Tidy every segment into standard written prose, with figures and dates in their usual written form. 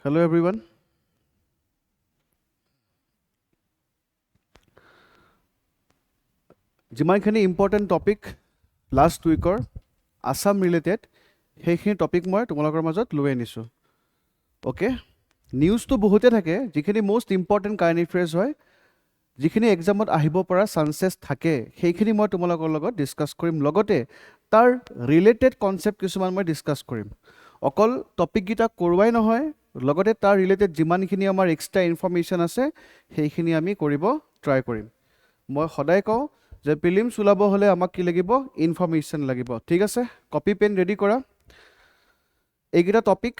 Hello everyone. যিমানখিনি important topic last উইকৰ Assam related সেইখিনি টপিক মই তোমালোকৰ মাজত লৈ আনিছোঁ অ'কে নিউজটো বহুতে থাকে যিখিনি মষ্ট ইম্পৰ্টেণ্ট কাৰেণ্ট এফেয়াৰ্ছ হয় যিখিনি এক্সামত আহিব পৰা চান্সেছ থাকে সেইখিনি মই তোমালোকৰ লগত ডিছকাছ কৰিম লগতে তাৰ ৰিলেটেড কনচেপ্ট কিছুমান মই ডিছকাছ কৰিম অকল টপিককেইটা কৰোৱাই নহয় লগতে তাৰ ৰিলেটেড যিমানখিনি আমাৰ এক্সট্ৰা ইনফৰ্মেশ্যন আছে সেইখিনি আমি কৰিব ট্ৰাই কৰিম মই সদায় কওঁ যে প্ৰিলিমছ ওলাব হ'লে আমাক কি লাগিব ইনফৰ্মেশ্যন লাগিব ঠিক আছে কপি পেন ৰেডি কৰা এইকেইটা টপিক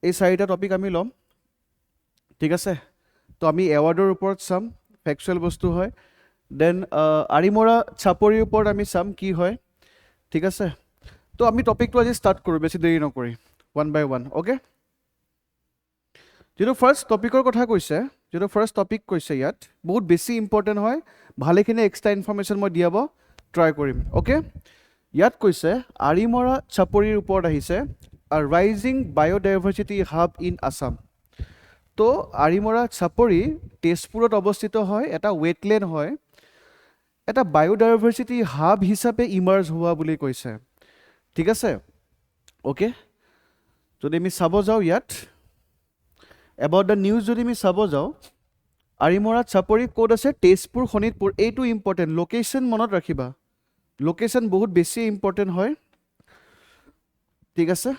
এই চাৰিটা টপিক আমি ল'ম ঠিক আছে তো আমি এৱাৰ্ডৰ ওপৰত চাম ফেকচুৱেল বস্তু হয় দেন আৰিমৰা চাপৰিৰ ওপৰত আমি চাম কি হয় ঠিক আছে তো আমি টপিকটো আজি ষ্টাৰ্ট কৰোঁ বেছি দেৰি নকৰি ওৱান বাই ওৱান অ'কে যিটো ফাৰ্ষ্ট টপিকৰ কথা কৈছে যিটো ফাৰ্ষ্ট টপিক কৈছে ইয়াত বহুত বেছি ইম্পৰ্টেণ্ট হয় ভালেখিনি এক্সট্ৰা ইনফৰ্মেশ্যন মই দিয়াব ট্ৰাই কৰিম অ'কে ইয়াত কৈছে আৰিমৰা চাপৰিৰ ওপৰত আহিছে rising biodiversity hub in Assam তো আৰিমৰা চাপৰি তেজপুৰত অৱস্থিত হয় এটা ৱেটলেণ্ড হয় এটা বায়'ডাইভাৰ্চিটি হাব হিচাপে ইমাৰ্জ হোৱা বুলি কৈছে ঠিক আছে অ'কে যদি আমি চাব যাওঁ ইয়াত এবাউট দ্য নিউজ যদি আমি চাব যাওঁ আৰিমৰা চাপৰি ক'ত আছে তেজপুৰ শোণিতপুৰ এইটো ইম্পৰ্টেণ্ট লোকেশ্যন মনত ৰাখিবা লোকেশ্যন বহুত বেছি ইম্পৰ্টেণ্ট হয় ঠিক আছে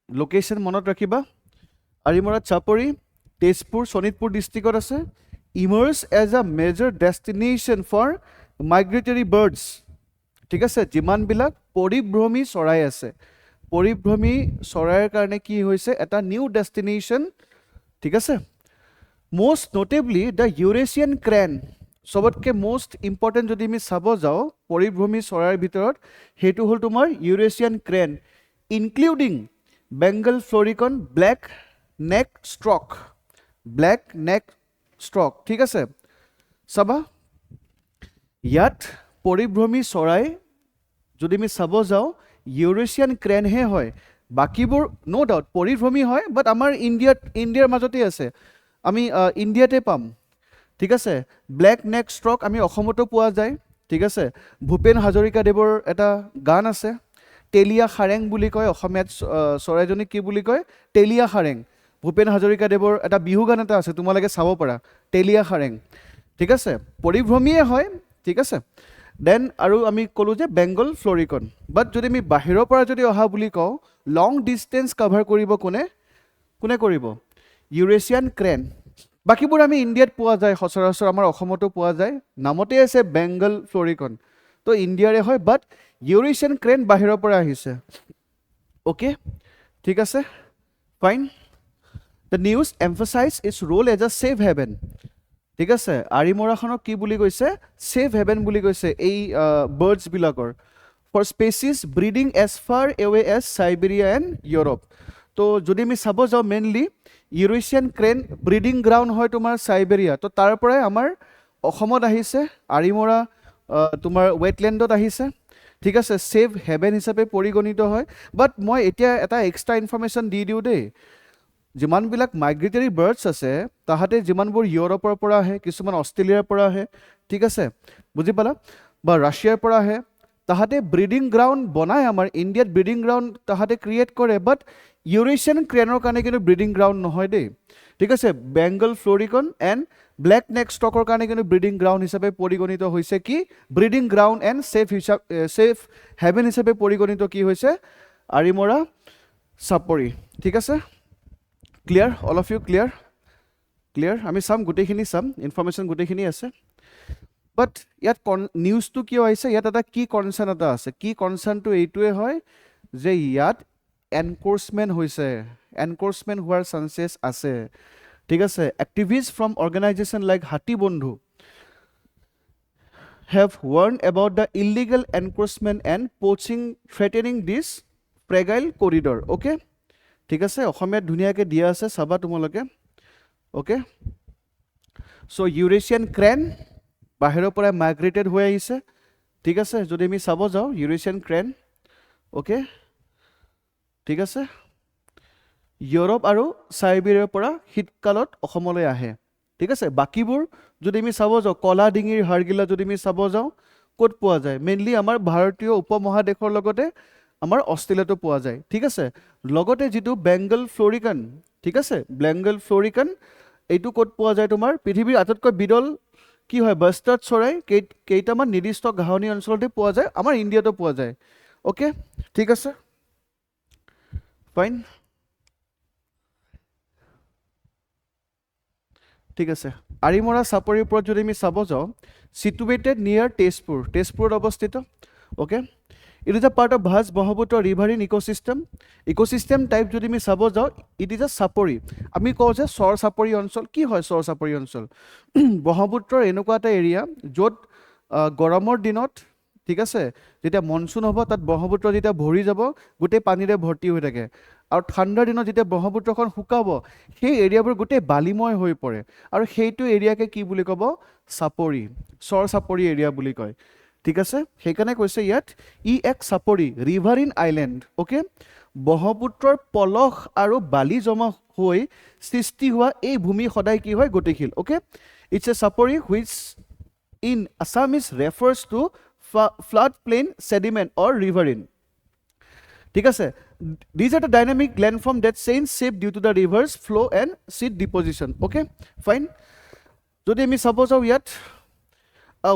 লোকেশ্যন মনত ৰাখিবা আৰিমৰা চাপৰি তেজপুৰ শোণিতপুৰ ডিষ্ট্ৰিক্টত আছে emerge as a major destination for migratory birds ঠিক আছে যিমানবিলাক পৰিভ্ৰমী চৰাই আছে পৰিভ্ৰমী চৰাইৰ কাৰণে কি হৈছে এটা নিউ ডেষ্টিনেশ্যন ঠিক আছে most notably the Eurasian crane সবতকৈ most important যদি আমি চাব যাওঁ পৰিভ্ৰমী চৰাইৰ ভিতৰত সেইটো হ'ল তোমাৰ Eurasian crane including Bengal florican black neck stork ঠিক আছে চাবা ইয়াত পৰিভ্ৰমী চৰাই যদি আমি চাব যাওঁ ইউৰেছিয়ান ক্ৰেনহে হয় বাকীবোৰ ন' ডাউট পৰিভ্ৰমী হয় বাট আমাৰ ইণ্ডিয়াৰ মাজতে আছে আমি ইণ্ডিয়াতে পাম ঠিক আছে ব্লেক নেক ষ্ট্ৰক আমি অসমতো পোৱা যায় ঠিক আছে ভূপেন হাজৰিকাদেৱৰ এটা গান আছে তেলীয়া সাৰেং বুলি কয় অসমীয়াত চৰাইজনীক কি বুলি কয় তেলীয়া সাৰেং ভূপেন হাজৰিকাদেৱৰ এটা বিহু গান এটা আছে তোমালোকে চাব পাৰা তেলীয়া সাৰেং ঠিক আছে পৰিভ্ৰমীয়ে হয় ঠিক আছে দেন আৰু আমি ক'লোঁ যে বেংগল ফ্লৰিকন বাট যদি আমি বাহিৰৰ পৰা যদি অহা বুলি কওঁ লং ডিষ্টেঞ্চ কাভাৰ কৰিব কোনে কৰিব ইউৰেছিয়ান ক্ৰেন বাকীবোৰ আমি ইণ্ডিয়াত পোৱা যায় সচৰাচৰ আমাৰ অসমতো পোৱা যায় নামতে আছে বেংগল ফ্লৰিকন তো ইণ্ডিয়াৰে হয় বাট ইউৰেছিয়ান ক্ৰেন বাহিৰৰ পৰা আহিছে অ'কে ঠিক আছে fine the news emphasises its role as a safe haven ঠিক আছে আৰিমৰাখনক কি বুলি কৈছে ছেফ হেভেন বুলি কৈছে এই বাৰ্ডছবিলাকৰ for species breeding as far away as Siberia and Europe তো যদি আমি চাব যাওঁ mainly Eurasian crane breeding ground হয় তোমাৰ চাইবেৰিয়া তো তাৰ পৰাই আমাৰ অসমত আহিছে আৰিমৰা তোমাৰ ৱেটলেণ্ডত আহিছে ঠিক আছে ছেফ হেভেন হিচাপে পৰিগণিত হয় বাট মই এতিয়া এটা এক্সট্ৰা ইনফৰ্মেশ্যন দি দিওঁ দেই যিমানবিলাক মাইগ্ৰেটৰী বাৰ্ডছ আছে তাহাঁতে যিমানবোৰ ইউৰোপৰ পৰা আহে কিছুমান অষ্ট্ৰেলিয়াৰ পৰা আহে ঠিক আছে বুজি পালা বা ৰাছিয়াৰ পৰা আহে তাহাঁতে ব্ৰিডিং গ্ৰাউণ্ড বনায় আমাৰ ইণ্ডিয়াত ব্ৰিডিং গ্ৰাউণ্ড তাহাঁতে ক্ৰিয়েট কৰে বাট ইউৰেছিয়ান ক্ৰেনৰ কাৰণে কিন্তু ব্ৰিডিং গ্ৰাউণ্ড নহয় দেই ঠিক আছে Bengal florican and black neck ষ্টকৰ কাৰণে কিন্তু ব্ৰিডিং গ্ৰাউণ্ড হিচাপে পৰিগণিত হৈছে কি breeding ground and safe haven হিচাপে পৰিগণিত কি হৈছে আৰিমৰা চাপৰি ঠিক আছে clear all of you clear আমি চাম গোটেইখিনি চাম ইনফৰ্মেশ্যন গোটেইখিনি আছে বাট ইয়াত নিউজটো কিয় আহিছে ইয়াত এটা কি কনচাৰ্ণ এটা আছে কি কনচাৰ্ণটো এইটোৱে হয় যে ইয়াত এনক্ৰ'চমেণ্ট হৈছে এনক্ৰ'চমেণ্ট হোৱাৰ চান্সেছ আছে ঠিক আছে activist from organisation like Haathi Bandhu have warned about the illegal encroachment and poaching threatening this fragile corridor okay ঠিক আছে অসমীয়াত ধুনীয়াকৈ দিয়া আছে চাবা তোমালোকে অ'কে চ' ইউৰেছিয়ান ক্ৰেন বাহিৰৰ পৰা মাইগ্ৰেটেড হৈ আহিছে ঠিক আছে যদি আমি চাব যাওঁ ইউৰেছিয়ান ক্ৰেন অ'কে ঠিক আছে ইউৰোপ আৰু চাইবেৰিয়াৰ পৰা শীতকালত অসমলৈ আহে ঠিক আছে বাকিবোৰ যদি আমি চাব যাওঁ কলা ডিঙিৰ হাড়গিলা যদি আমি চাব যাওঁ ক'ত পোৱা যায় মেইনলি আমাৰ ভাৰতীয় উপমহাদেশৰ লগতে আমাৰ অষ্ট্ৰেলিয়াতো পোৱা যায় ঠিক আছে লগতে যিটো বেংগল ফ্লৰিকান ঠিক আছে বেংগল ফ্লৰিকান এইটো ক'ত পোৱা যায় তোমাৰ পৃথিৱীৰ আটাইতকৈ বিৰল কি হয় বাষ্টাৰ্ড চৰাই কেইটামান নিৰ্দিষ্ট ঘাঁহনি অঞ্চলতে পোৱা যায় আমাৰ ইণ্ডিয়াতো পোৱা যায় ওকে ঠিক আছে ফাইন ঠিক আছে আৰিমৰা চাপৰিৰ ওপৰত যদি আমি চাব যাওঁ চিটুৱেটেড নিয়াৰ তেজপুৰত অৱস্থিত okay it is a part of ভাজ ব্ৰহ্মপুত্ৰ ৰিভাৰিন ইক'চিষ্টেম টাইপ যদি আমি চাব যাওঁ ইট ইজ আ চাপৰি আমি কওঁ যে চৰ চাপৰি অঞ্চল কি হয় চৰ চাপৰি অঞ্চল ব্ৰহ্মপুত্ৰৰ এনেকুৱা এটা এৰিয়া য'ত গৰমৰ দিনত ঠিক আছে যেতিয়া মনচুন হ'ব তাত ব্ৰহ্মপুত্ৰ যেতিয়া ভৰি যাব গোটেই পানীৰে ভৰ্তি হৈ থাকে আৰু ঠাণ্ডাৰ দিনত যেতিয়া ব্ৰহ্মপুত্ৰখন শুকাব সেই এৰিয়াবোৰ গোটেই বালিময় হৈ পৰে আৰু সেইটো এৰিয়াকে কি বুলি ক'ব চাপৰি চৰ চাপৰি এৰিয়া বুলি কয় ঠিক আছে সেইকাৰণে কৈছে ইয়াত ই এক চাপৰি ৰিভাৰিন আইলেণ্ড ওকে ব্ৰহ্মপুত্ৰৰ পলস আৰু বালি জমা হৈ সৃষ্টি হোৱা এই ভূমি সদায় কি হয় গতিশীল okay it's a chapori which in Assam is refers to flood plain sediment or riverine ঠিক আছে these are the dynamic landform that change shape due to the rivers flow and seed deposition okay fine যদি আমি চাব যাওঁ ইয়াত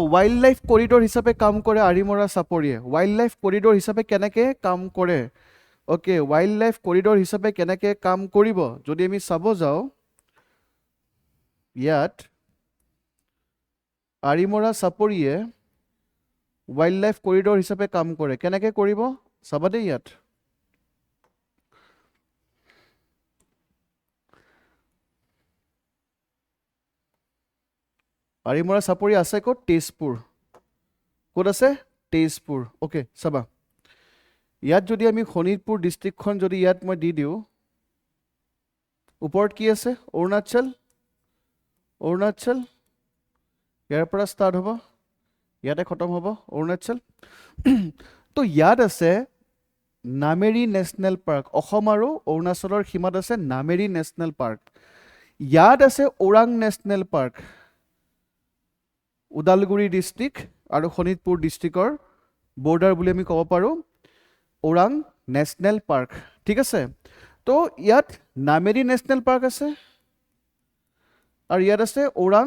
wild life corridor হিচাপে কাম কৰে আৰিমৰা চাপৰিয়ে ওয়াইল্ড লাইফ কৰিডৰ হিচাপে কেনেকৈ কাম কৰে ওকে ওয়াইল্ড লাইফ কৰিডৰ হিচাপে কেনেকৈ কাম কৰিব যদি আমি চাব যাওঁ ইয়াত আৰিমৰা চাপৰিয়ে ওয়াইল্ড লাইফ কৰিডৰ হিচাপে কাম কৰে কেনেকৈ কৰিব চাবা দেই ইয়াত আৰিমৰা চাপৰি আছে ক'ত তেজপুৰ ক'ত আছে তেজপুৰ ওকে চাবা ইয়াত যদি আমি শোণিতপুৰ ডিষ্ট্ৰিক্টখন যদি ইয়াত মই দি দিওঁ ওপৰত কি আছে অৰুণাচল ইয়াৰ পৰা ষ্টাৰ্ট হ'ব ইয়াতে খতম হ'ব অৰুণাচল তো ইয়াত আছে নামেৰি নেশ্যনেল পাৰ্ক অসম আৰু অৰুণাচলৰ সীমাত আছে নামেৰি নেশ্যনেল পাৰ্ক ইয়াত আছে Orang national park Udalguri district আৰু শোণিতপুৰ ডিষ্ট্ৰিক্টৰ বৰ্ডাৰ বুলি আমি ক'ব পাৰোঁ ওৰাং নেশ্যনেল পাৰ্ক ঠিক আছে তো ইয়াত নামেৰি নেশ্যনেল পাৰ্ক আছে আৰু ইয়াত আছে ওৰাং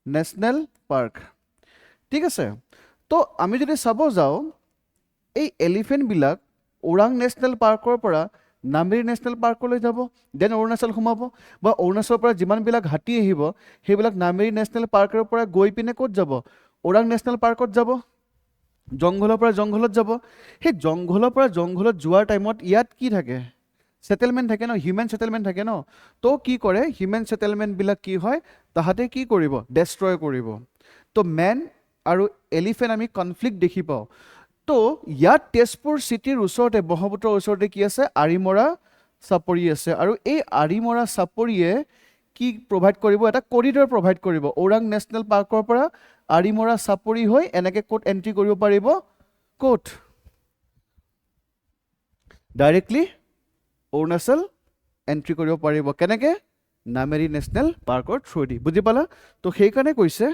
নেশ্যনেল পাৰ্ক ঠিক আছে তো আমি যদি চাব যাওঁ এই এলিফেণ্টবিলাক ওৰাং নেশ্যনেল পাৰ্কৰ পৰা নামেৰি নেশ্যনেল পাৰ্কলৈ যাব দেন অৰুণাচল সোমাব বা অৰুণাচলৰ পৰা যিমানবিলাক হাতী আহিব সেইবিলাক নামেৰি নেশ্যনেল পাৰ্কৰ পৰা গৈ পিনে ক'ত যাব ওৰাং নেশ্যনেল পাৰ্কত যাব জংঘলৰ পৰা জংঘলত যাব সেই জংঘলৰ পৰা জংঘলত যোৱাৰ টাইমত ইয়াত কি থাকে সেটেলমেণ্ট থাকে ন হিউমেন সেটেলমেণ্ট থাকে ন তো কি কৰে হিউমেন সেটেলমেণ্টবিলাক কি হয় তাহাঁতে কি কৰিব ডেষ্ট্ৰয় কৰিব তো মেন আৰু এলিফেণ্ট আমি কনফ্লিক্ট দেখি পাওঁ তো ইয়াত তেজপুৰ চিটিৰ ওচৰতে ব্ৰহ্মপুত্ৰৰ ওচৰতে কি আছে আৰিমৰা চাপৰি আছে আৰু এই আৰিমৰা চাপৰিয়ে কি প্ৰভাইড কৰিব এটা কৰিডৰ প্ৰভাইড কৰিব ওৰাং নেশ্যনেল পাৰ্কৰ পৰা আৰিমৰা চাপৰি হৈ এনেকৈ ক'ত এণ্ট্ৰি কৰিব পাৰিব ক'ত ডাইৰেক্টলি অৰুণাচল এণ্ট্ৰি কৰিব পাৰিব কেনেকৈ নামেৰি নেশ্যনেল পাৰ্কৰ থ্ৰুদি বুজি পালা তো সেইকাৰণে কৈছে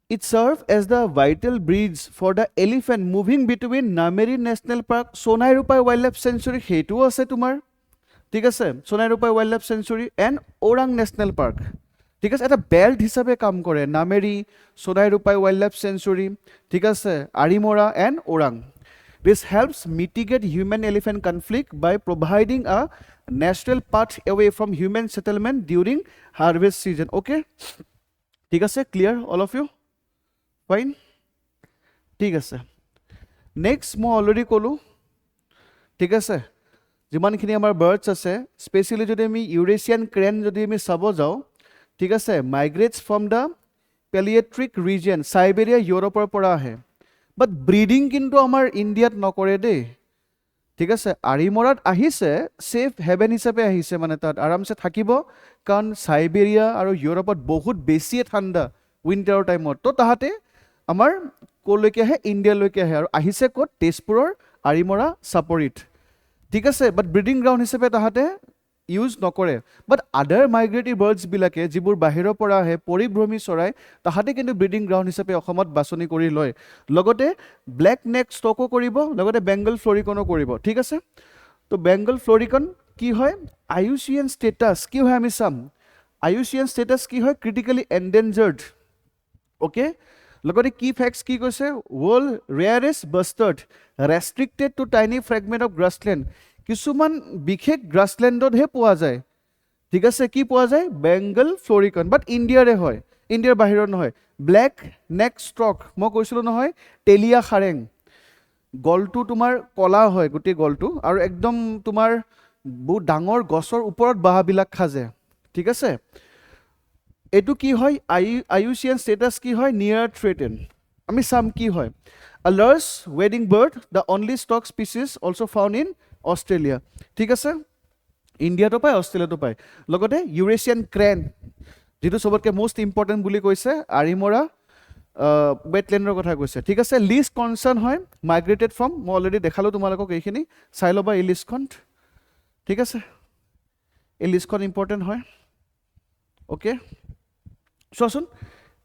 It serves as the vital bridge for the elephant moving between Nameri National Park, Sonai Rupai Wildlife Sanctuary, সেইটো আছে তোমাৰ ঠিক আছে Sonai Rupai Wildlife Sanctuary and Orang National Park ঠিক আছে এটা বেল্ট হিচাপে কাম কৰে Nameri Sonai Rupai Wildlife Sanctuary ঠিক আছে Arimora and Orang This helps mitigate human-elephant conflict by providing a natural path away from human settlement during harvest season okay ঠিক আছে clear all of you fine ঠিক আছে নেক্সট মই অলৰেডি ক'লোঁ ঠিক আছে যিমানখিনি আমাৰ বাৰ্ডছ আছে স্পেচিয়েলি যদি আমি ইউৰেছিয়ান ক্ৰেন যদি আমি চাব যাওঁ ঠিক আছে মাইগ্ৰেটছ ফ্ৰম দ্য পেলিয়েট্ৰিক ৰিজন চাইবেৰিয়া ইউৰোপৰ পৰা আহে বাট ব্ৰিডিং কিন্তু আমাৰ ইণ্ডিয়াত নকৰে দেই ঠিক আছে আৰিমৰাত আহিছে ছেফ হেভেন হিচাপে আহিছে মানে তাত আৰামছে থাকিব কাৰণ চাইবেৰিয়া আৰু ইউৰোপত বহুত বেছিয়ে ঠাণ্ডা উইণ্টাৰৰ টাইমত তো তাহাঁতে আমাৰ ক'লৈকে আহে ইণ্ডিয়ালৈকে আহে আৰু আহিছে ক'ত তেজপুৰৰ আৰিমৰা চাপৰিত ঠিক আছে, বাট ব্ৰিডিং গ্ৰাউণ্ড হিচাপে তাহাঁতে ইউজ নকৰে। বাট আদাৰ মাইগ্ৰেটৰী বাৰ্ডছবিলাকে যিবোৰ বাহিৰৰ পৰা আহে পৰিভ্ৰমী চৰাই, তাহাঁতে কিন্তু ব্ৰিডিং গ্ৰাউণ্ড হিচাপে অসমত বাছনি কৰি লয়। লগতে ব্লেক নেক ষ্টকো কৰিব, লগতে বেংগল ফ্লৰিকনো কৰিব। ঠিক আছে, তো বেংগল ফ্লৰিকন কি হয়, IUCN ষ্টেটাছ কি হয় আমি চাম। IUCN ষ্টেটাছ কি হয়, ক্ৰিটিকেলি এণ্ডেঞ্জাৰ্ড। অ'কে, লগতে কি ফেক্টছ কি কৈছে, world rarest bustard, restricted to tiny fragment of grassland, কিছুমান বিশেষ গ্ৰাছলেণ্ডতহে পোৱা যায়। ঠিক আছে, কি পোৱা যায়, বেংগল ফ্লৰিকন, বাট ইণ্ডিয়াৰে হয়, ইণ্ডিয়াৰ বাহিৰত নহয়। ব্লেক নেক ষ্ট্ৰক, মই কৈছিলোঁ নহয়, তেলীয়া সাৰেং, গলটো তোমাৰ কলা হয় গোটেই গলটো, আৰু একদম তোমাৰ বহুত ডাঙৰ গছৰ ওপৰত বাঁহবিলাক সাজে। ঠিক আছে, এইটো কি হয়, IUCN ষ্টেটাছ কি হয়, নিয়াৰ থ্ৰেটেন। আমি চাম কি হয়। আ লাৰ্জ ৱেডিং bird, the only stock species also' found in Australia. ঠিক আছে, ইণ্ডিয়াতো পায়, অষ্ট্ৰেলিয়াতো পায়। লগতে ইউৰেছিয়ান ক্ৰেন, যিটো চবতকৈ মষ্ট ইম্পৰ্টেণ্ট বুলি কৈছে, আৰিমৰা ৱেটলেণ্ডৰ কথা কৈছে। ঠিক আছে, লিষ্ট কনচাৰ্ণ হয় মাইগ্ৰেটেড ফ্ৰম, মই অলৰেডি দেখালোঁ তোমালোকক এইখিনি, চাই ল'বা এই লিষ্টখন। ঠিক আছে, এই লিষ্টখন ইম্পৰ্টেণ্ট হয়। অ'কে, চোৱাচোন,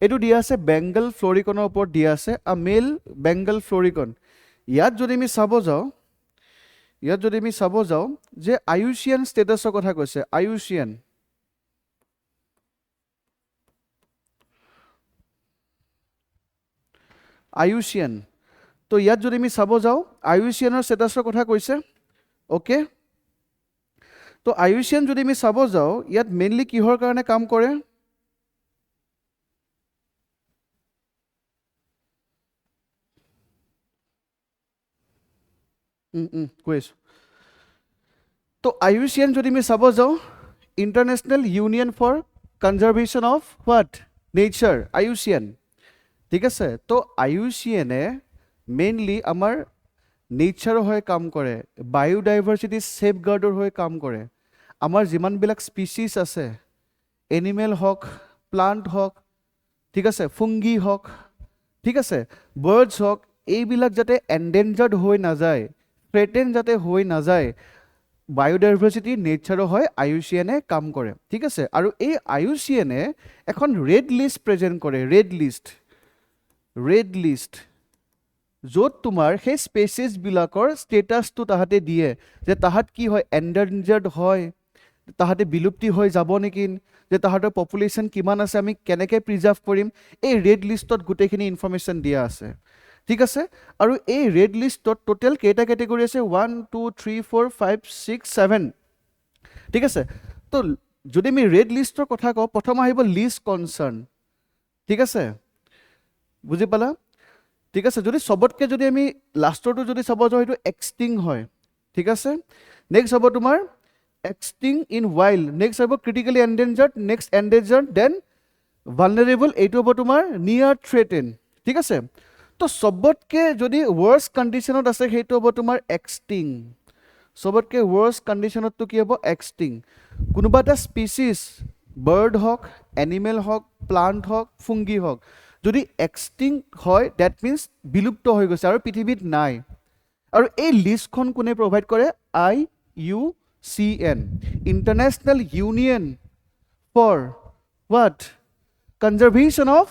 এইটো দিয়া আছে বেংগল ফ্লৰিকনৰ ওপৰত দিয়া আছে, আ মেল বেংগল ফ্লৰিকন। ইয়াত যদি আমি চাব যাওঁ যে IUCN ষ্টেটাছৰ কথা কৈছে, IUCN, তো ইয়াত যদি আমি চাব যাওঁ IUCNৰ ষ্টেটাছৰ কথা কৈছে। অ'কে, তো IUCN যদি আমি চাব যাওঁ, ইয়াত মেইনলি কিহৰ কাৰণে কাম কৰে, কৈ আছোঁ। তো IUCN যদি আমি চাব যাওঁ, International Union for Conservation of what, Nature, IUCN। ঠিক আছে, তো IUCNে মেইনলি আমাৰ নেচাৰৰ হৈ কাম কৰে, বায়'ডাইভাৰ্চিটি ছেফগাৰ্ডৰ হৈ কাম কৰে। আমাৰ যিমানবিলাক স্পিচিছ আছে, এনিমেল হওক, প্লাণ্ট হওক, ঠিক আছে, ফুংগি হওক, ঠিক আছে, বাৰ্ডছ হওক, এইবিলাক যাতে এণ্ডেঞ্জাৰ্ড হৈ নাযায়, থ্ৰেটেন যাতে হৈ নাযায়, বায়'ডাইভাৰ্চিটি নেচাৰৰ হয় IUCNে কাম কৰে। ঠিক আছে, আৰু এই IUCNে এখন ৰেড লিষ্ট প্ৰেজেণ্ট কৰে, ৰেড লিষ্ট, য'ত তোমাৰ সেই স্পেচিছবিলাকৰ ষ্টেটাছটো তাহাঁতে দিয়ে, যে তাহাঁত কি হয়, এণ্ডেঞ্জাৰ্ড হয়, তাহাঁতে বিলুপ্তি হৈ যাব নেকি, যে তাহাঁতৰ পপুলেশ্যন কিমান আছে, আমি কেনেকৈ প্ৰিজাৰ্ভ কৰিম, এই ৰেড লিষ্টত গোটেইখিনি ইনফৰ্মেশ্যন দিয়া আছে। ঠিক আছে, আৰু এই ৰেড লিষ্টত টোটেল কেইটা কেটেগৰী আছে, 1 2 3 4 5 6 7। ঠিক আছে, তো যদি আমি ৰেড লিষ্টৰ কথা কওঁ, প্ৰথম আহিব লিষ্ট কনচাৰ্ণ। ঠিক আছে, বুজি পালা। ঠিক আছে, যদি চবতকৈ যদি আমি লাষ্টৰটো যদি চাব যাওঁ, সেইটো এক্সটিং হয়। ঠিক আছে, নেক্সট হ'ব তোমাৰ এক্সটিং ইন ৱাইল্ড, নেক্সট হ'ব critically endangered, next endangered, then vulnerable, এইটো হ'ব তোমাৰ নিয়াৰ থ্ৰেটেন। ঠিক আছে, তো চবতকৈ যদি ৱৰ্ষ্ট কণ্ডিশ্যনত আছে, সেইটো হ'ব তোমাৰ এক্সটিং। চবতকৈ ৱৰ্ষ্ট কণ্ডিশ্যনতটো কি হ'ব, এক্সটিং। কোনোবা এটা স্পিচিছ, বাৰ্ড হওক, এনিমেল হওক, প্লাণ্ট হওক, ফুংগি হওক, যদি এক্সটিং হয়, ডেট মিনছ বিলুপ্ত হৈ গৈছে আৰু পৃথিৱীত নাই। আৰু এই লিষ্টখন কোনে প্ৰভাইড কৰে, IUCN, International Union for what, Conservation of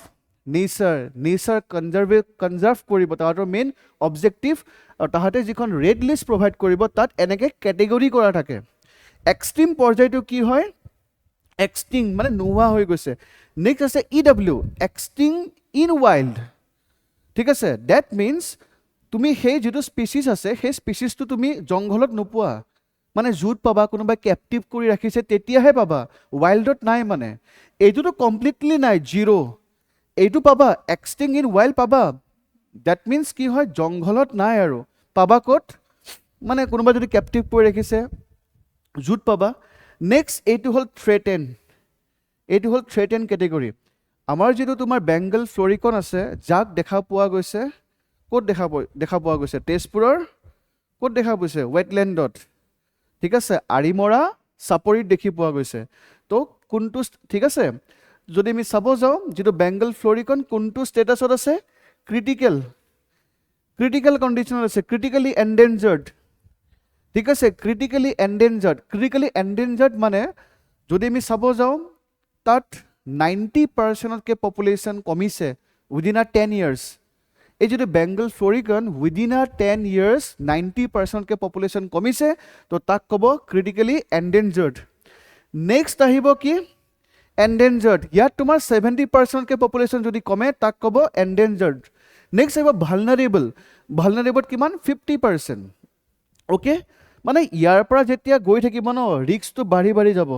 Nature conserve কৰিব, তাহাঁতৰ মেইন অবজেক্টিভ। আৰু তাহাঁতে যিখন ৰেড লিষ্ট প্ৰভাইড কৰিব, তাত এনেকৈ কেটেগৰী কৰা থাকে। এক্সট্ৰিম পৰ্যায়টো কি হয়, এক্সটিং মানে নোহোৱা হৈ গৈছে। নেক্সট আছে EW, এক্সটিং ইন ৱাইল্ড। ঠিক আছে, ডেট মিনছ তুমি সেই যিটো স্পিচিছ আছে, সেই স্পিচিছটো তুমি জংঘলত নোপোৱা, মানে জুত পাবা, কোনোবাই কেপটিভ কৰি ৰাখিছে, তেতিয়াহে পাবা, ৱাইল্ডত নাই। মানে এইটোতো কমপ্লিটলি নাই, জিৰ'। এইটো পাবা, এক্সটিং ইন ৱাইল্ড পাবা, ডেট মিনছ কি হয়, জংঘলত নাই। আৰু পাবা ক'ত, মানে কোনোবাই যদি কেপটিভ কৰি ৰাখিছে, জুত পাবা। নেক্সট এইটো হ'ল থ্ৰেটেন, এইটো হ'ল থ্ৰেটেন কেটেগৰী। আমাৰ যিটো তোমাৰ বেংগল ফ্লৰিকন আছে, যাক দেখা পোৱা গৈছে, ক'ত দেখা পোৱা গৈছে, তেজপুৰৰ ক'ত দেখা গৈছে, ৱেটলেণ্ডত। ঠিক আছে, আৰিমৰা চাপৰিত দেখি পোৱা গৈছে। তো কোনটো, ঠিক আছে, যদি আমি চাব যাওঁ, যিটো বেংগল ফ্লৰিকন কোনটো ষ্টেটাছত আছে, ক্ৰিটিকেল কণ্ডিশ্যনত আছে, ক্ৰিটিকেলি এণ্ডেঞ্জাৰ্ড। ঠিক আছে, ক্ৰিটিকেলি এণ্ডেঞ্জাৰ্ড মানে যদি আমি চাব যাওঁ তাত 90%তকৈ পপুলেশ্যন কমিছে উইদিন আ 10 years। এই যদি Bengal ফ্লৰিকন within a 10 years 90%তকৈ population কমিছে, তো তাক ক'ব ক্ৰিটিকেলি এণ্ডেঞ্জাৰ্ড। নেক্সট আহিব কি এণ্ডেঞ্জাৰ্ড, ইয়াত তোমাৰ 70%তকৈ পপুলেশ্যন যদি কমে তাক ক'ব এণ্ডেঞ্জাৰ্ড। নেক্সট আহিব ভালনাৰেবল কিমান 50%। অ'কে, মানে ইয়াৰ পৰা যেতিয়া গৈ থাকিব ন ৰিস্কটো বাঢ়ি যাব।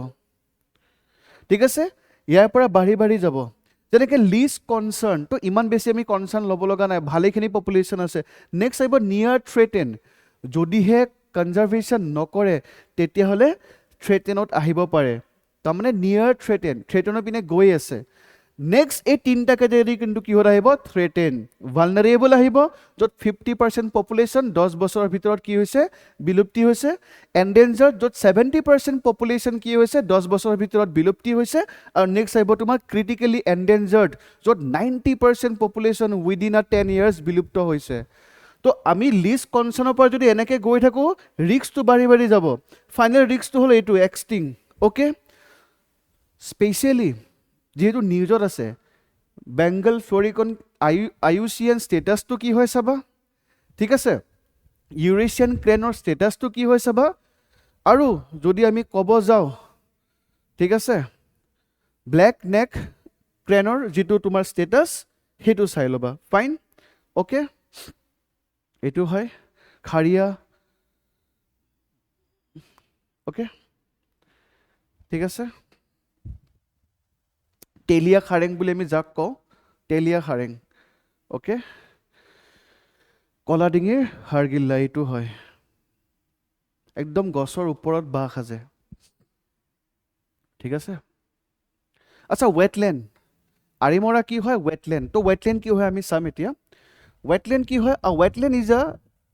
ঠিক আছে, ইয়াৰ পৰা বাঢ়ি যাব। যেনেকৈ লিষ্ট কনচাৰ্ণ, তো ইমান বেছি আমি কনচাৰ্ণ ল'ব লগা নাই, ভালেখিনি পপুলেশ্যন আছে। নেক্সট আহিব নিয়াৰ থ্ৰেটেন, যদিহে কনজাৰ্ভেশ্যন নকৰে তেতিয়াহ'লে থ্ৰেটেনত আহিব পাৰে, তাৰমানে নিয়াৰ থ্ৰেটেনৰ পিনে গৈ আছে। নেক্সট এই তিনিটা কেটেগৰী কিন্তু কিহত আহিব থ্ৰেটেন। ভালনাৰেবল আহিব য'ত 50% পপুলেশ্যন 10 বছৰৰ ভিতৰত কি হৈছে বিলুপ্তি হৈছে। এণ্ডেঞ্জাৰ্ড য'ত 70% পপুলেশ্যন কি হৈছে 10 বছৰৰ ভিতৰত বিলুপ্তি হৈছে। আৰু নেক্সট আহিব তোমাৰ ক্ৰিটিকেলি এণ্ডেঞ্জাৰ্ড য'ত 90% পপুলেশ্যন উইদিন আ 10 years বিলুপ্ত হৈছে। তো আমি লিষ্ট কনচাৰ্ণৰ পৰা যদি এনেকৈ গৈ থাকোঁ ৰিস্কটো বাঢ়ি যাব। ফাইনেল ৰিস্কটো হ'ল এইটো এক্সটিং। অ'কে, স্পেচিয়েলি যিহেতু নিউজত আছে বেংগল ফ্লৰিকন IUCN ষ্টেটাছটো কি হয় চাবা। ঠিক আছে, ইউৰেছিয়ান ক্ৰেনৰ ষ্টেটাছটো কি হয় চাবা। আৰু যদি আমি ক'ব যাওঁ ঠিক আছে ব্লেক নেক ক্ৰেনৰ যিটো তোমাৰ ষ্টেটাছ সেইটো চাই ল'বা। ফাইন, অ'কে, এইটো হয় খাৰিয়া। অ'কে, ঠিক আছে, তেলীয়া খাৰেং বুলি আমি যাক কওঁ, তেলীয়া খাৰেং। অ'কে, কলাডিঙিৰ হাৰগিল্লা এইটো হয়, একদম গছৰ ওপৰত বাঁহ সাজে। ঠিক আছে, আচ্ছা ৱেটলেণ্ড, আৰিমৰা কি হয় ৱেটলেণ্ড। তো ৱেটলেণ্ড কি হয় আমি চাম এতিয়া। ৱেটলেণ্ড কি হয়, wetland is a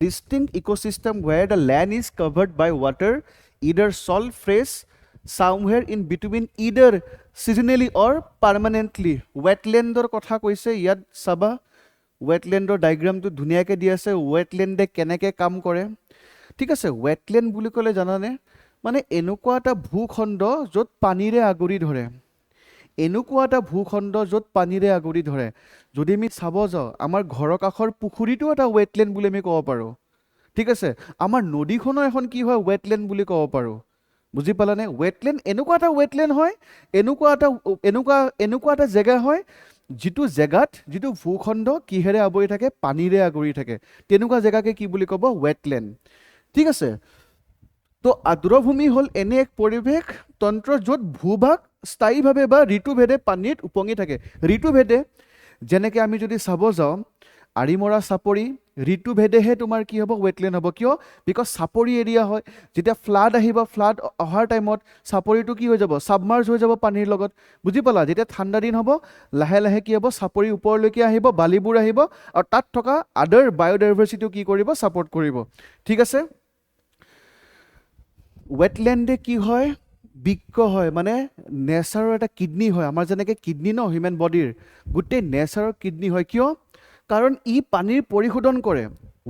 distinct ecosystem where the land is covered by water, either salt, fresh, somewhere in between, either seasonally or permanently। ৱেটলেণ্ডৰ কথা কৈছে ইয়াত চাবা, ৱেটলেণ্ডৰ ডায়েগ্ৰামটো ধুনীয়াকৈ দি আছে, ৱেটলেণ্ডে কেনেকৈ কাম কৰে। ঠিক আছে, ৱেটলেণ্ড বুলি ক'লে জানানে মানে এনেকুৱা এটা ভূখণ্ড য'ত পানীৰে আগুৰি ধৰে, এনেকুৱা এটা ভূখণ্ড য'ত পানীৰে আগুৰি ধৰে। যদি আমি চাব যাওঁ আমাৰ ঘৰৰ কাষৰ পুখুৰীটো এটা ৱেটলেণ্ড বুলি আমি ক'ব পাৰোঁ। ঠিক আছে, আমাৰ নদীখনো এখন কি হয় ৱেটলেণ্ড বুলি ক'ব পাৰোঁ। বুজি পালানে? ৱেটলেণ্ড এনেকুৱা এটা ৱেটলেণ্ড হয়, এনেকুৱা এটা জেগা হয় যিটো জেগাত যিটো ভূখণ্ড কিহেৰে আৱৰি থাকে পানীৰে আগুৰি থাকে, তেনেকুৱা জেগাকে কি বুলি ক'ব ৱেটলেণ্ড। ঠিক আছে, তো আৰ্দ্ৰভূমি হ'ল এনে এক পৰিৱেশ তন্ত্ৰ য'ত ভূভাগ স্থায়ীভাৱে বা ঋতুভেদে পানীত উপঙি থাকে। ঋতুভেদে যেনেকৈ আমি যদি চাব যাওঁ আৰিমৰা চাপৰি ঋতুভেদেহে তোমাৰ কি হ'ব ৱেটলেণ্ড হ'ব। কিয়? বিকজ চাপৰি এৰিয়া হয়, যেতিয়া ফ্লাড আহিব, ফ্লাড অহাৰ টাইমত চাপৰিটো কি হৈ যাব ছাবমাৰ্জ হৈ যাব পানীৰ লগত। বুজি পালা? যেতিয়া ঠাণ্ডা দিন হ'ব লাহে লাহে কি হ'ব চাপৰি ওপৰলৈকে আহিব, বালিবোৰ আহিব আৰু তাত থকা আদাৰ বায়'ডাইভাৰ্চিটিও কি কৰিব ছাপৰ্ট কৰিব। ঠিক আছে, ৱেটলেণ্ডে কি হয় বৃক্ক হয়, মানে নেচাৰৰ এটা কিডনী হয়। আমাৰ যেনেকৈ কিডনী ন হিউমেন বডিৰ, গোটেই নেচাৰৰ কিডনী হয়। কিয়? কাৰণ ই পানীৰ পৰিশোধন কৰে,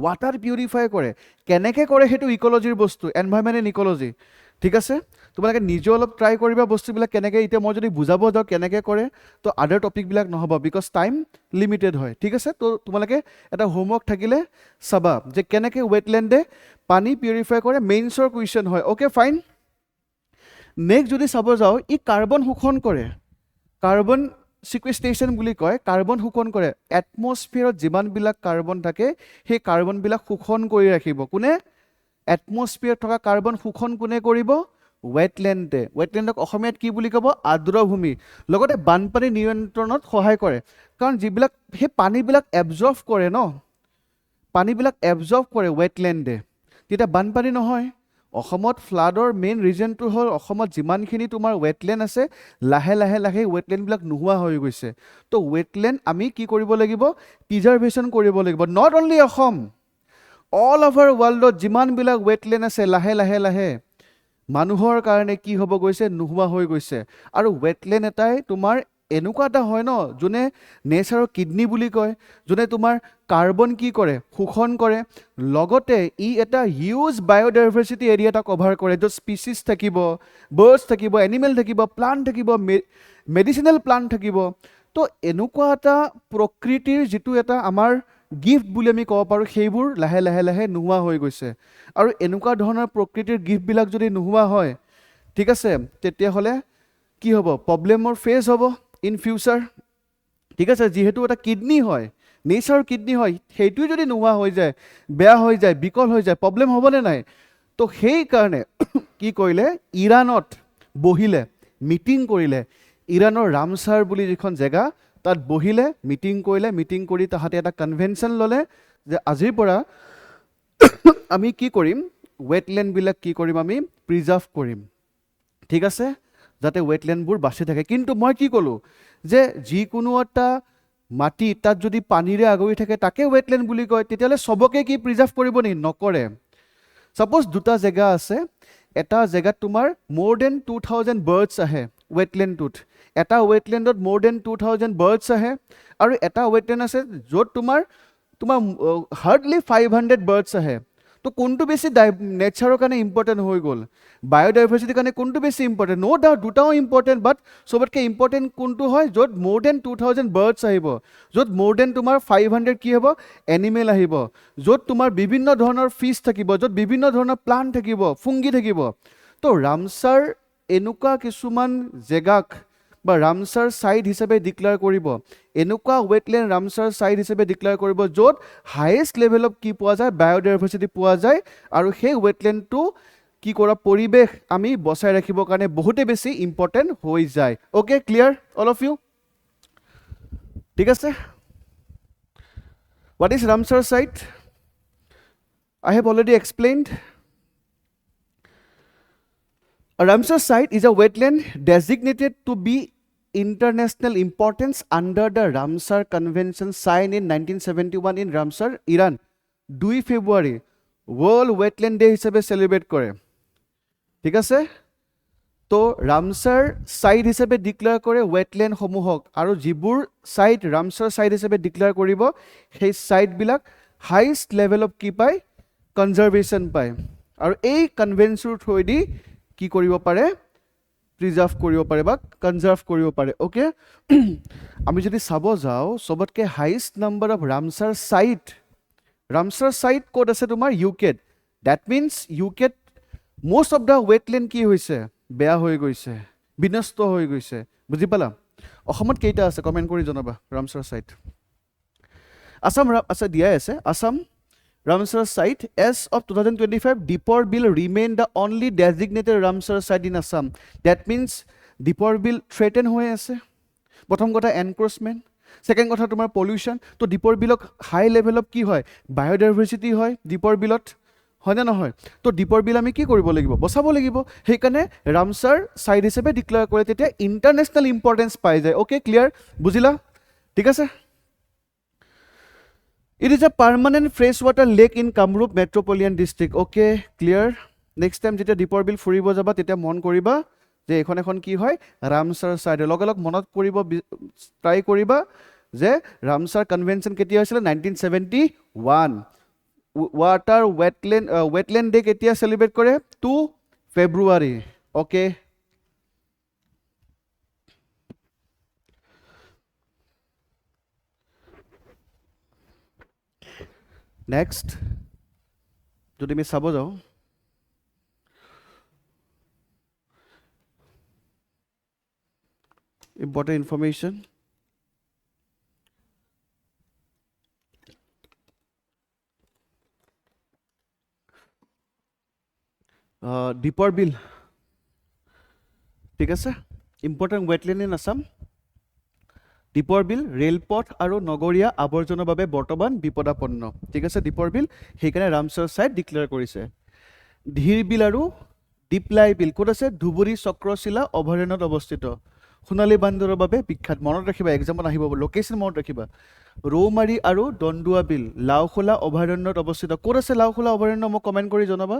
ৱাটাৰ পিউৰিফাই কৰে। কেনেকৈ কৰে সেইটো ইক'লজিৰ বস্তু, এনভাইৰনমেণ্ট এণ্ড ইক'লজি। ঠিক আছে, তোমালোকে নিজেও অলপ ট্ৰাই কৰিবা বস্তুবিলাক কেনেকৈ। এতিয়া মই যদি বুজাব যাওঁ কেনেকৈ কৰে তো আদাৰ টপিকবিলাক নহ'ব, বিকজ টাইম লিমিটেড হয়। ঠিক আছে, তো তোমালোকে এটা হোমৱৰ্ক থাকিলে চাবা যে কেনেকৈ ৱেটলেণ্ডে পানী পিউৰিফাই কৰে, মেইনছৰ কুৱেশ্যন হয়। Okay fine. নেক্সট যদি চাব যাওঁ ই কাৰ্বন শোষণ কৰে, কাৰ্বন চিকুৱেষ্ট্ৰেশ্যন বুলি কয়, কাৰ্বন শোষণ কৰে। এটমস্ফিয়াৰত যিমানবিলাক কাৰ্বন থাকে সেই কাৰ্বনবিলাক শোষণ কৰি ৰাখিব। কোনে? এটমস্ফিয়াৰত থকা কাৰ্বন শোষণ কোনে কৰিব? ৱেটলেণ্ডে। ৱেটলেণ্ডক অসমীয়াত কি বুলি ক'ব? আৰ্দ্ৰভূমি। লগতে বানপানী নিয়ন্ত্ৰণত সহায় কৰে, কাৰণ যিবিলাক সেই পানীবিলাক এবজৰ্ভ কৰে ন, পানীবিলাক এবজৰ্ভ কৰে ৱেটলেণ্ডে, তেতিয়া বানপানী নহয়। অসমত ফ্লাডৰ মেইন ৰিজনটো হ'ল অসমত যিমানখিনি তোমাৰ ৱেটলেণ্ড আছে লাহে লাহে লাহে ৱেটলেণ্ডবিলাক নোহোৱা হৈ গৈছে। তো ৱেটলেণ্ড আমি কি কৰিব লাগিব? প্ৰিজাৰ্ভেশ্যন কৰিব লাগিব। Not only Assam, all over ৱৰ্ল্ডত যিমানবিলাক ৱেটলেণ্ড আছে লাহে লাহে লাহে মানুহৰ কাৰণে কি হ'ব গৈছে? নোহোৱা হৈ গৈছে। আৰু ৱেটলেণ্ড এটাই তোমাৰ এনেকুৱা এটা হয় ন যোনে নেচাৰৰ কিডনি বুলি কয়, যোনে তোমাৰ কাৰ্বন কি কৰে, শোষণ কৰে, লগতে ই এটা হিউজ বায়'ডাইভাৰ্চিটি এৰিয়া এটা কভাৰ কৰে, য'ত স্পিচিছ থাকিব, বাৰ্ডছ থাকিব, এনিমেল থাকিব, প্লাণ্ট থাকিব, মেডিচিনেল প্লাণ্ট থাকিব। তো এনেকুৱা এটা প্ৰকৃতিৰ যিটো এটা আমাৰ গিফ্ট বুলি আমি ক'ব পাৰোঁ, সেইবোৰ লাহে লাহে লাহে নোহোৱা হৈ গৈছে। আৰু এনেকুৱা ধৰণৰ প্ৰকৃতিৰ গিফ্টবিলাক যদি নোহোৱা হয়, ঠিক আছে, তেতিয়াহ'লে কি হ'ব, প্ৰব্লেমৰ ফেচ হ'ব ইন ফিউচাৰ, ঠিক আছে। যিহেতু এটা কিডনি হয়, নেচাৰৰ কিডনি হয়, সেইটোৱে যদি নোহোৱা হৈ যায়, বেয়া হৈ যায়, বিকল হৈ যায়, প্ৰব্লেম হ'বনে নাই? তো সেইকাৰণে কি কৰিলে, ইৰাণত বহিলে, মিটিং কৰিলে, ইৰাণৰ ৰামচাৰ বুলি যিখন জেগা, তাত বহিলে, মিটিং কৰিলে, মিটিং কৰি তাহাঁতে এটা কনভেনশ্যন ল'লে যে আজিৰ পৰা আমি কি কৰিম, ৱেটলেণ্ডবিলাক কি কৰিম, আমি প্ৰিজাৰ্ভ কৰিম, ঠিক আছে, যাতে ৱেটলেণ্ডবোৰ বাচি থাকে। কিন্তু মই কি ক'লোঁ যে যিকোনো এটা মাটি তাত যদি পানীৰে আগুৰি থাকে তাকে ৱেটলেণ্ড বুলি কয়, তেতিয়াহ'লে চবকে কি প্ৰিজাৰ্ভ কৰিব নেকি? নকৰে। ছাপ'জ দুটা জেগা আছে, এটা জেগাত তোমাৰ more than 2000 বাৰ্ডছ আহে ৱেটলেণ্ডটোত, এটা ৱেটলেণ্ডত more than 2000 বাৰ্ডছ আহে, আৰু এটা ৱেটলেণ্ড আছে য'ত তোমাৰ হাৰ্ডলি 500 বাৰ্ডছ আহে। তো কোনটো বেছি নেচাৰৰ কাৰণে ইম্পৰ্টেণ্ট হৈ গ'ল, বায়'ডাইভাৰ্চিটিৰ কাৰণে কোনটো বেছি ইম্পৰ্টেণ্ট? ন' ডাউট দুটাও ইম্পৰ্টেণ্ট, বাট চবতকৈ ইম্পৰ্টেণ্ট কোনটো হয়? য'ত more than 2000 বাৰ্ডছ আহিব, য'ত more than তোমাৰ 500 কি হ'ব, এনিমেল আহিব, য'ত তোমাৰ বিভিন্ন ধৰণৰ ফিছ থাকিব, য'ত বিভিন্ন ধৰণৰ প্লাণ্ট থাকিব, ফুংগি থাকিব। তো ৰামচাৰ এনেকুৱা কিছুমান জেগাক বা ৰামচাৰ ছাইট হিচাপে ডিক্লেয়াৰ কৰিব, এনেকুৱা ৱেটলেণ্ড ৰামচাৰ ছাইট হিচাপে ডিক্লেয়াৰ কৰিব য'ত হায়েষ্ট লেভেলত কি পোৱা যায়, বায়'ডাইভাৰ্চিটি পোৱা যায়, আৰু সেই ৱেটলেণ্ডটো কি কৰা, পৰিৱেশ আমি বচাই ৰাখিবৰ কাৰণে বহুতেই বেছি ইম্পৰ্টেণ্ট হৈ যায়। Okay, clear all of you? ঠিক আছে। What is Ramsar site? I have already explained. A Ramsar site is a wetland designated to be international importance under the Ramsar Convention signed in 1971 in Ramsar, Iran. 2 February World Wetland Day হিসাবে celebrate করে, ঠিক আছে। তো Ramsar site হিচাপে declare কৰে wetland সমূহক, আৰু যিবোৰ ছাইট ৰামচাৰ ছাইট হিচাপে ডিক্লেয়াৰ কৰিব, সেই ছাইটবিলাক হাইষ্ট লেভেল অফ কি পায়, কনজাৰ্ভেশ্যন পায়, আৰু এই কনভেনশ্যনৰ থ্ৰুৱেদি কি কৰিব পাৰে, প্ৰিজাৰ্ভ কৰিব পাৰে বা কনজাৰ্ভ কৰিব পাৰে। অ'কে, আমি যদি চাব যাওঁ, চবতকৈ highest number of Ramsar site ক'ত আছে তোমাৰ? ইউকেত। ডেট মিনছ ইউকেত most of the wetland কি হৈছে, বেয়া হৈ গৈছে, বিনষ্ট হৈ গৈছে, বুজি পালা? অসমত কেইটা আছে কমেণ্ট কৰি জনাবা ৰামচাৰ ছাইট? আছাম আছে, দিয়াই আছে, Assam Ramsar site as of 2025, Deepor Bill remain the only designated Ramsar site in Assam. That means Deepor Bill threaten হৈ আছে। প্ৰথম কথা এনক্ৰচমেণ্ট, ছেকেণ্ড কথা তোমাৰ পলিউশ্যন। তো দীপৰ বিলত হাই লেভেল অফ কি হয়, বায়'ডাইভাৰ্চিটি হয় দীপৰ বিলত, হয়নে নহয়? তো দীপৰ বিল আমি কি কৰিব লাগিব, বচাব লাগিব। সেইকাৰণে ৰামচাৰ ছাইট হিচাপে ডিক্লেয়াৰ কৰে, তেতিয়া ইণ্টাৰনেশ্যনেল ইম্পৰ্টেঞ্চ পাই যায়। অ'কে, ক্লিয়াৰ, বুজিলা? ঠিক আছে। It is a permanent freshwater lake in Kamrup Metropolitan District. Okay, clear? Next time যেতিয়া দীপৰ বিল ফুৰিব যাবা তেতিয়া মন কৰিবা যে এখন কি হয়, ৰামচাৰ ছাইট। লগে লগ মনত কৰিব ট্ৰাই কৰিবা যে ৰামচাৰ কনভেনশ্যন কেতিয়া হৈছিলে, 1971। ৱাটাৰ ৱেটলেণ্ড ডে কেতিয়া চেলিব্ৰেট কৰে, 2 ফেব্ৰুৱাৰী। অ'কে, নেক্সট যদি আমি চাব যাওঁ, ইম্পৰ্টেণ্ট ইনফৰ্মেশ্যন, দীপৰ বিল, ঠিক আছে, ইম্পৰ্টেণ্ট ৱেটলেণ্ড ইন আছাম। দীপৰ বিল ৰেলপথ আৰু নগৰীয়া আৱৰ্জনাৰ বাবে বৰ্তমান বিপদাপন্ন, ঠিক আছে, দীপৰ বিল। সেইকাৰণে ৰামচাৰ ছাইট ডিক্লেয়াৰ কৰিছে। ধীৰ বিল আৰু দীপলাই বিল ক'ত আছে, ধুবুৰী চক্ৰশিলা অভয়াৰণ্যত অৱস্থিত, সোণালী বান্দৰৰ বাবে বিখ্যাত। মনত ৰাখিবা, এক্সামত আহিব, লোকেশ্যন মনত ৰাখিবা। ৰৌমাৰী আৰু দণ্ডুৱা বিল লাওখোলা অভয়াৰণ্যত অৱস্থিত। ক'ত আছে লাওখোলা অভয়াৰণ্য, মোক কমেণ্ট কৰি জনাবা।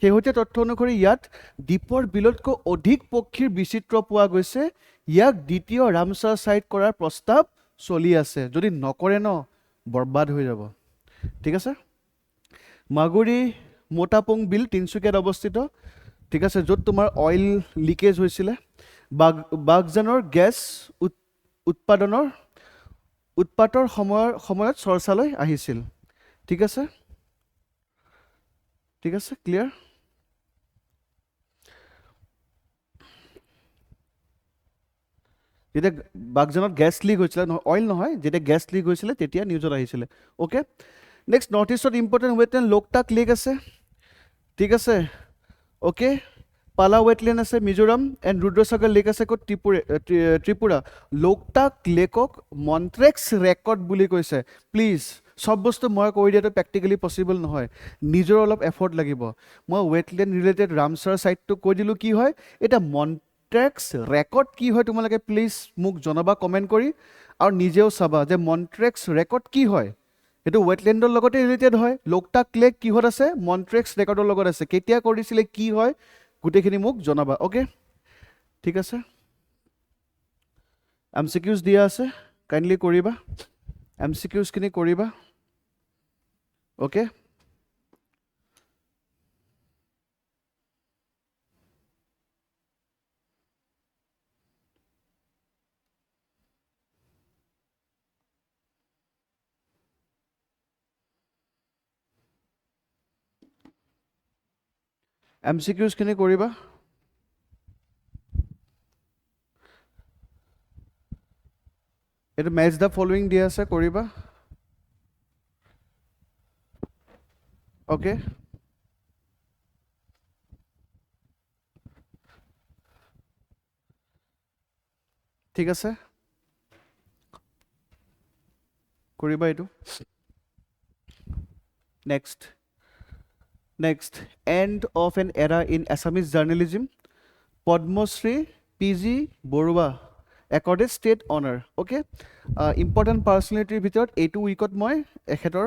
শেহতীয়া তথ্য অনুসৰি ইয়াত দীপৰ বিলতকৈ অধিক পক্ষীৰ বিচিত্ৰ পোৱা গৈছে, ইয়াক দ্বিতীয় ৰামছাৰ ছাইট কৰাৰ প্ৰস্তাৱ চলি আছে। যদি নকৰে ন বৰবাদ হৈ যাব। ঠিক আছে, মাগুৰী মোটাপুং বিল তিনিচুকীয়াত অৱস্থিত। ঠিক আছে, য'ত তোমাৰ অইল লিকেজ হৈছিলে। বাগজানৰ গেছ উৎপাতৰ সময়ত চৰ্চালৈ আহিছিল। ঠিক আছে, ঠিক আছে, ক্লিয়াৰ। যেতিয়া বাগজানত গেছ লিক হৈছিলে, নহয় অইল নহয়, যেতিয়া গেছ লিক হৈছিলে তেতিয়া নিউজত আহিছিলে। অ'কে, নেক্সট নৰ্থ ইষ্টত ইম্পৰ্টেণ্ট ৱেটলেণ্ড লোকটাক লেক আছে। ঠিক আছে, অ'কে, পালা ৱেটলেণ্ড আছে মিজোৰাম, এণ্ড ৰুদ্ৰসাগৰ লেক আছে ক'ত? ত্ৰিপুৰা। লোকটাক লেকক মন্ট্ৰেক্স ৰেকৰ্ড বুলি কৈছে। প্লিজ, চব বস্তু মই কৈ দিয়াটো প্ৰেক্টিকেলি পচিবল নহয়, নিজৰ অলপ এফৰ্ট লাগিব। মই ৱেটলেণ্ড ৰিলেটেড ৰামছাৰ ছাইটটো কৈ দিলোঁ কি হয়। এতিয়া মন্ট্ৰেক্স ৰেকৰ্ড কি হয় তোমালোকে প্লিজ মোক জনাবা কমেণ্ট কৰি, আৰু নিজেও চাবা যে মন্ট্ৰেক্স ৰেকৰ্ড কি হয়। সেইটো ৱেটলেণ্ডৰ লগতে ৰিলেটেড হয়। লোকটাক লেক কিহত আছে? মন্ট্ৰেক্স ৰেকৰ্ডৰ লগত আছে। কেতিয়া কৰিছিলে, কি হয়, গোটেইখিনি মোক জনাবা। অ'কে, ঠিক আছে, MCQs দিয়া আছে, কাইণ্ডলি কৰিবা, MCQsখিনি কৰিবা। অ'কে, MCQsখিনি কৰিবা। এইটো মেচ দ্য ফলোৱিং দিয়া আছে, কৰিবা। অ'কে, ঠিক আছে, কৰিবা এইটো। Next end of an era in Assamese journalism, Padmashri PG Barua accorded state honour. Okay, important পাৰ্চনেলিটিৰ ভিতৰত এইটো উইকত মই এখেতৰ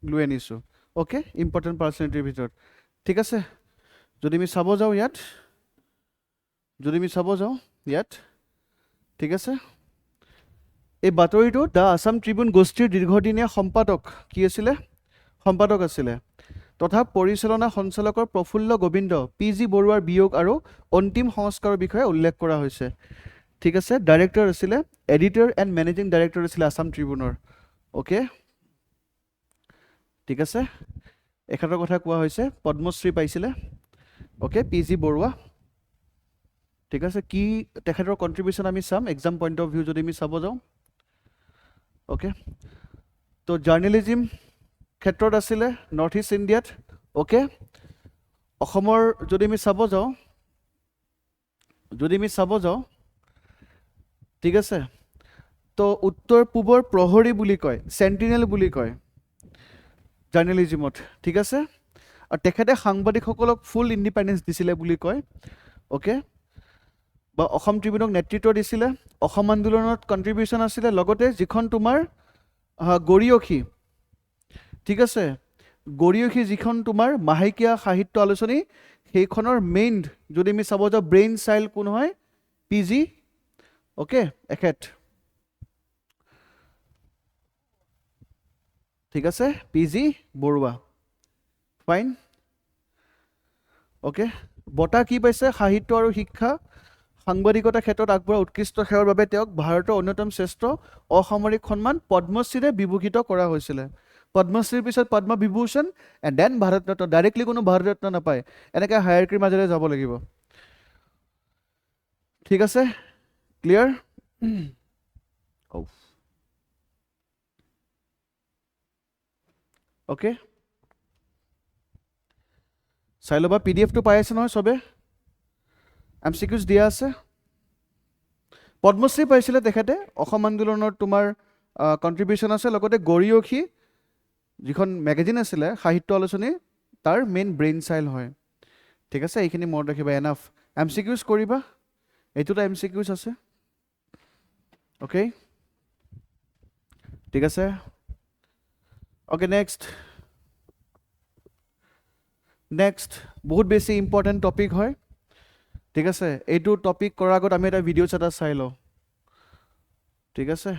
লৈ আনিছোঁ। অ'কে, ইম্পৰ্টেণ্ট পাৰ্চনেলিটিৰ ভিতৰত। ঠিক আছে, যদি আমি চাব যাওঁ ইয়াত, ঠিক আছে, এই বাতৰিটো দ্য আছাম ট্ৰিবিউন গোষ্ঠীৰ দীৰ্ঘদিনীয়া সম্পাদক আছিলে তথা পৰিচালনা সঞ্চালকৰ প্ৰফুল্ল গোবিন্দ PG বৰুৱাৰ বিয়োগ আৰু অন্তিম সংস্কাৰৰ বিষয়ে উল্লেখ কৰা হৈছে। ঠিক আছে, ডাইৰেক্টৰ আছিলে, এডিটৰ এণ্ড মেনেজিং ডাইৰেক্টৰ আছিলে আছাম ট্ৰিবিউনৰ। অ'কে, ঠিক আছে, এখেতৰ কথা কোৱা হৈছে, পদ্মশ্ৰী পাইছিলে। Okay, PG Baruah. ঠিক আছে, কি তেখেতৰ কণ্ট্ৰিবিউশ্যন আমি চাম এক্সাম পইণ্ট অফ ভিউ যদি আমি চাব যাওঁ। অ'কে, তো জাৰ্নেলিজিম ক্ষেত্ৰত আছিলে নৰ্থ ইষ্ট ইণ্ডিয়াত। অ'কে, অসমৰ যদি আমি চাব যাওঁ, ঠিক আছে, তো উত্তৰ পূবৰ প্ৰহৰী বুলি কয়, চেণ্টিনেল বুলি কয় জাৰ্নেলিজিমত। ঠিক আছে, আৰু তেখেতে সাংবাদিকসকলক ফুল ইণ্ডিপেণ্ডেঞ্চ দিছিলে বুলি কয়। অ'কে, বা অসম ট্ৰিবিউনক নেতৃত্ব দিছিলে, অসম আন্দোলনত কণ্ট্ৰিবিউশ্যন আছিলে, লগতে যিখন তোমাৰ গৰিয়সী, ঠিক আছে, গৰিয়সী যিখন তোমাৰ মাহেকীয়া সাহিত্য আলোচনী, সেইখনৰ মেইন যদি আমি চাব যাওঁ ব্ৰেইন চাইল্ড কোন হয়? PG, অ'কে, এখেত। ঠিক আছে, PG বৰুৱা, ফাইন। অ'কে, বঁটা কি পাইছে? সাহিত্য আৰু শিক্ষা সাংবাদিকতা ক্ষেত্ৰত আগবঢ়োৱা উৎকৃষ্ট সেৱাৰ বাবে তেওঁক ভাৰতৰ অন্যতম শ্ৰেষ্ঠ অসামৰিক সন্মান পদ্মশ্ৰীৰে বিভূষিত কৰা হৈছিলে। পদ্মশ্ৰীৰ পিছত Padma Vibhushan and then Bharat Ratna. Directly কোনো ভাৰত ৰত্ন নাপায়, এনেকৈ হায়াৰকীৰ মাজেৰে যাব লাগিব। ঠিক আছে, ক্লিয়াৰ? অ'কে, চাই ল'বা, PDF টো পাই আছে নহয় চবে? MCQs দিয়া আছে। পদ্মশ্ৰী পাইছিলে তেখেতে, অসম আন্দোলনত তোমাৰ কণ্ট্ৰিবিউশ্যন আছে, লগতে গৰিয়সী যিখন মেগাজিন আছিলে সাহিত্য আলোচনী, তাৰ মেইন ব্ৰেইন চাইল্ড হয়। ঠিক আছে, এইখিনি মনত ৰাখিবা, এনাফ। MCQs কৰিবা, এইটোটা MCQs আছে। অ'কে, ঠিক আছে। অ'কে, নেক্সট বহুত বেছি ইম্পৰ্টেণ্ট টপিক হয়। ঠিক আছে, এইটো টপিক কৰাৰ আগত আমি এটা ভিডিঅ'ছ এটা চাই লওঁ। ঠিক আছে?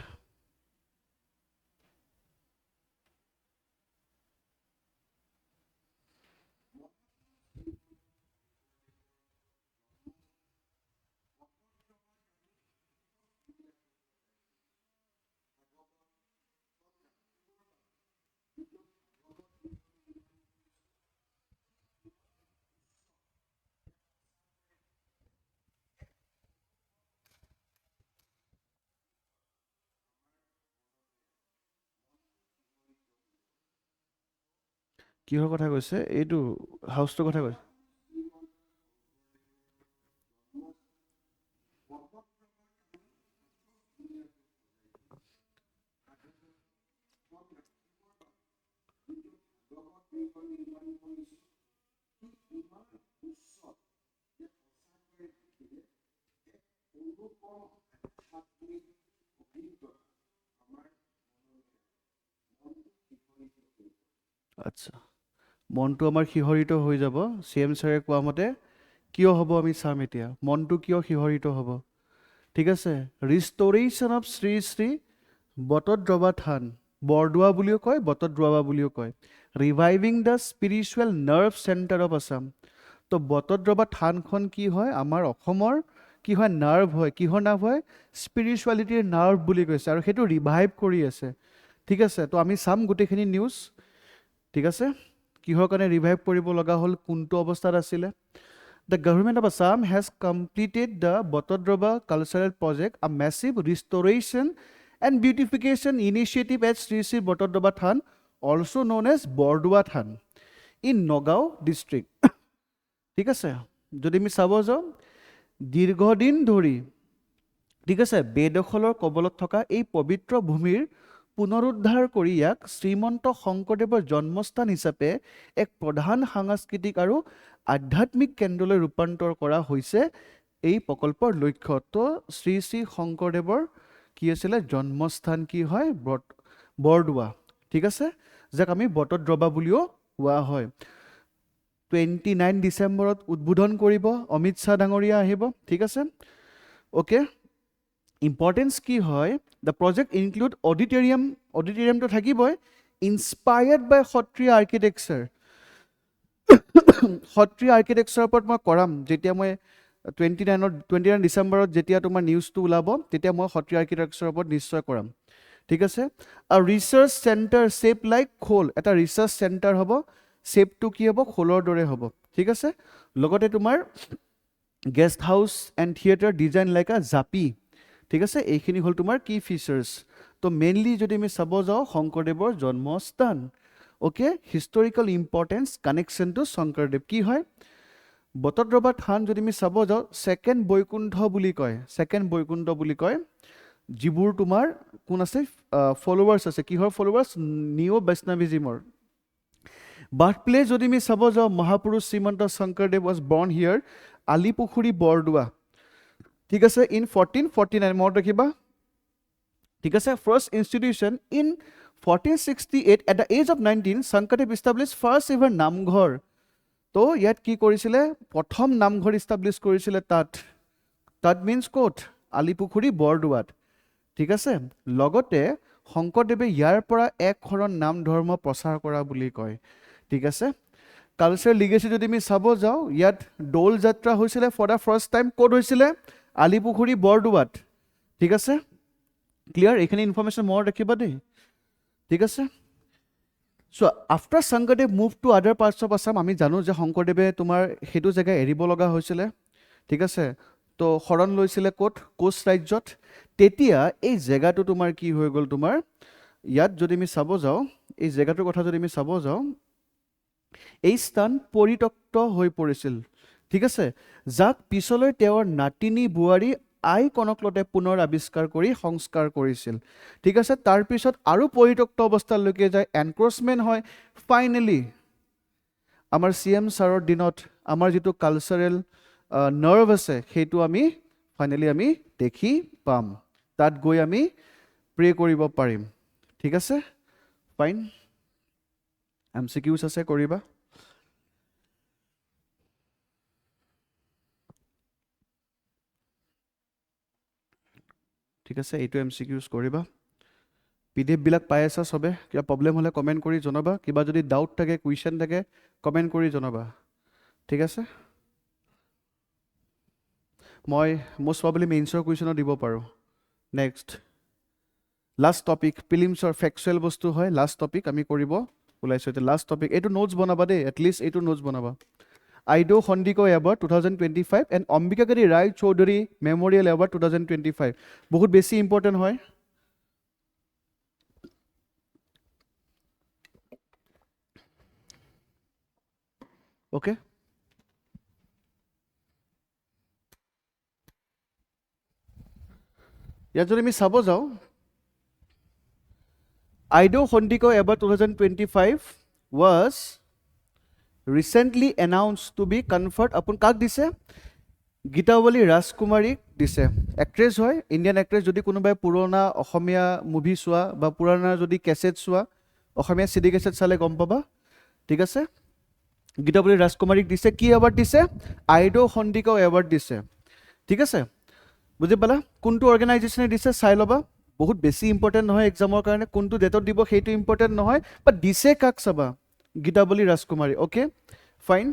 কিহৰ কথা কৈছে? এইটো হাউচটোৰ কথা কৈছে। আচ্ছা, মনটো আমাৰ শিহৰিত হৈ যাব। CM ছাৰে কোৱা মতে কিয় হ'ব আমি চাম এতিয়া। মনটো কিয় শিহৰিত হ'ব? ঠিক আছে, ৰিষ্টৰেশ্যন অফ শ্ৰী শ্ৰী বটদ্ৰৱা থান, বৰদোৱা বুলিও কয়, বটদ্ৰৱা বুলিও কয়। ৰিভাইভিং the spiritual nerve centre of Assam. তো বটদ্ৰৱা থানখন কি হয়? আমাৰ অসমৰ কি হয়? নাৰ্ভ হয়। কিহৰ নাৰ্ভ হয়? স্পিৰিচুৱেলিটিৰ নাৰ্ভ বুলি কৈছে, আৰু সেইটো ৰিভাইভ কৰি আছে। ঠিক আছে, তো আমি চাম গোটেইখিনি নিউজ। ঠিক আছে, কিহৰ কাৰণে ৰিভাইভ কৰিব লগা হ'ল, কোনটো অৱস্থাত আছিলে। The government of Assam has completed the Botodroba cultural project, a massive restoration and beautification initiative at Sri Sri Botodroba Than, also known as Bordua Than, in Nagaon district. ঠিক আছে, যদি আমি চাব যাওঁ, দীৰ্ঘদিন ধৰি, ঠিক আছে, বেদখলৰ কবলত থকা এই পবিত্ৰ ভূমিৰ পুনৰুদ্ধাৰ কৰি ইয়াক শ্ৰীমন্ত শংকৰদেৱৰ জন্মস্থান হিচাপে এক প্ৰধান সাংস্কৃতিক আৰু আধ্যাত্মিক কেন্দ্ৰলৈ ৰূপান্তৰ কৰা হৈছে এই প্ৰকল্পৰ লক্ষ্য। তো শ্ৰী শ্ৰী শংকৰদেৱৰ কি আছিলে? জন্মস্থান কি হয়? বৰদোৱা। ঠিক আছে, যাক আমি বটদ্ৰৱা বুলিও কোৱা হয়। 29 ডিচেম্বৰত উদ্বোধন কৰিব, অমিত শ্বাহ ডাঙৰীয়া আহিব। ঠিক আছে, অ'কে। ইম্পৰ্টেঞ্চ কি হয়? দ্য প্ৰজেক্ট ইনক্লুড অডিটৰিয়াম, অডিটৰিয়ামটো থাকিবই, ইনস্পায়াৰ্ড বাই সত্ৰীয়া আৰ্কিটেকচাৰ। সত্ৰীয়া আৰ্কিটেকচাৰৰ ওপৰত মই কৰাম, যেতিয়া মই 29 ডিচেম্বৰত যেতিয়া তোমাৰ নিউজটো ওলাব, তেতিয়া মই সত্ৰীয়া আৰ্কিটেকচাৰৰ ওপৰত নিশ্চয় কৰাম। ঠিক আছে, আৰু ৰিচাৰ্চ চেণ্টাৰ শ্বেপ লাইক খোল, এটা ৰিচাৰ্চ চেণ্টাৰ হ'ব, শ্বেপটো কি হ'ব? খোলৰ দৰে হ'ব। ঠিক আছে, লগতে তোমাৰ guest house and theatre design like আ জাপি। ঠিক আছে, এইখিনি হ'ল তোমাৰ কি ফিচাৰ্ছ। তো মেইনলি যদি আমি চাব যাওঁ, শংকৰদেৱৰ জন্মস্থান। Okay, historical importance, connection to Sankardev কি হয়? বটদ্ৰৱা থান যদি আমি চাব যাওঁ, ছেকেণ্ড বৈকুণ্ঠ বুলি কয়, ছেকেণ্ড বৈকুণ্ঠ বুলি কয়, যিবোৰ তোমাৰ কোন আছে? ফলোৱাৰ্ছ আছে। কিহৰ ফলোৱাৰ্ছ? নিঅ' বৈষ্ণৱিজিমৰ। বাৰ্থ প্লেচ যদি আমি চাব যাওঁ, মহাপুৰুষ শ্ৰীমন্ত শংকৰদেৱ ৱাজ বৰ্ণ হিয়াৰ, আলিপুখুৰী বৰদোৱা। ঠিক আছে, ইন 1449, মনত ৰাখিবা। ঠিক আছে, first institution in 1468 at the age of 19, Sankardev establish first ever namghar. তো ইয়াত কি কৰিছিলে? প্ৰথম নামঘৰ ইষ্টাব্লিছ কৰিছিলে তাত। তাত মিনছ ক'ত? আলিপুখুৰী বৰদোৱাত। ঠিক আছে, লগতে শংকৰদেৱে ইয়াৰ পৰা এক শৰণ নাম ধৰ্ম প্ৰচাৰ কৰা বুলি কয়। ঠিক আছে, কালচাৰ লিগেচি যদি আমি চাব যাওঁ, ইয়াত দৌল যাত্ৰা হৈছিলে ফৰ দ্য ফাৰ্ষ্ট টাইম ক'ত হৈছিলে? আলিপুখুৰী বৰদোৱাত। ঠিক আছে, ক্লিয়াৰ? এইখিনি ইনফৰ্মেশ্যন মনত ৰাখিবা দেই। ঠিক আছে, চ' আফটাৰ শংকৰদেৱ মুভ টু আদাৰ পাৰ্টছ অফ আছাম, আমি জানো যে শংকৰদেৱে তোমাৰ সেইটো জেগা এৰিব লগা হৈছিলে। ঠিক আছে, তো শৰণ লৈছিলে ক'ত? কোচ ৰাজ্যত। তেতিয়া এই জেগাটো তোমাৰ কি হৈ গ'ল? তোমাৰ ইয়াত যদি আমি চাব যাওঁ, এই জেগাটোৰ কথা যদি আমি চাব যাওঁ, এই স্থান পৰিত্যক্ত হৈ পৰিছিল। ঠিক আছে, যাক পিছলৈ তেওঁৰ নাতিনী বোৱাৰী আই কনকলতে পুনৰ আৱিষ্কাৰ কৰি সংস্কাৰ কৰিছিল। ঠিক আছে, তাৰপিছত আৰু পৰিত্যক্ত অৱস্থালৈকে যায়, এনক্ৰচমেণ্ট হয়। ফাইনেলি আমাৰ CM ছাৰৰ দিনত আমাৰ যিটো কালচাৰেল নাৰ্ভ আছে, সেইটো আমি ফাইনেলি আমি দেখি পাম। তাত গৈ আমি প্ৰে কৰিব পাৰিম। ঠিক আছে, ফাইন। MCQs আছে, কৰিবা। ঠিক ঠিক আছে, এইটো MCQs কৰিবা। PDF বিলাক পাই আছা চবে? কিবা প্ৰব্লেম হ'লে কমেণ্ট কৰি জনাবা, কিবা যদি ডাউট থাকে, কুৱেশ্যন থাকে, কমেণ্ট কৰি জনাবা, ঠিক আছে? মই most probably মেইনছৰ কুৱেশ্যনো দিব পাৰোঁ। নেক্সট লাষ্ট টপিক, প্ৰিলিমছৰ ফেকচুৱেল বস্তু হয়, লাষ্ট টপিক আমি কৰিব ওলাইছোঁ এতিয়া। লাষ্ট টপিক, এইটো নোটছ বনাবা দেই, এটলিষ্ট এইটো নোটছ বনাবা। Aideu Sandikoi award 2025 and Ambikagiri Roy Chowdhury memorial award 2025, বহুত বেছি ইম্পৰ্টেণ্ট হয়। অ'কে, ইয়াত যদি আমি চাব যাওঁ, আইডো Sandikoi award 2025 was recently announced to be conferred upon কাক দিছে? গীতাৱলী ৰাজকুমাৰীক দিছে। এক্ট্ৰেছ হয়, ইণ্ডিয়ান এক্ট্ৰেছ। যদি কোনোবাই পুৰণা অসমীয়া মুভি চোৱা বা পুৰণা যদি কেছেট চোৱা, অসমীয়া CD কেছেট চালে গম পাবা, ঠিক আছে? গীতাৱলী ৰাজকুমাৰীক দিছে। কি এৱাৰ্ড দিছে? আইডো সন্দিকৈ এৱাৰ্ড দিছে, ঠিক আছে? বুজি পালা? কোনটো অৰ্গেনাইজেশ্যনে দিছে চাই ল'বা, বহুত বেছি ইম্পৰ্টেণ্ট নহয় এক্সামৰ কাৰণে। কোনটো ডেটত দিব সেইটো ইম্পৰ্টেণ্ট নহয়, বাট দিছে কাক চাবা, গীতাৱলী ৰাজকুমাৰী। Okay, fine.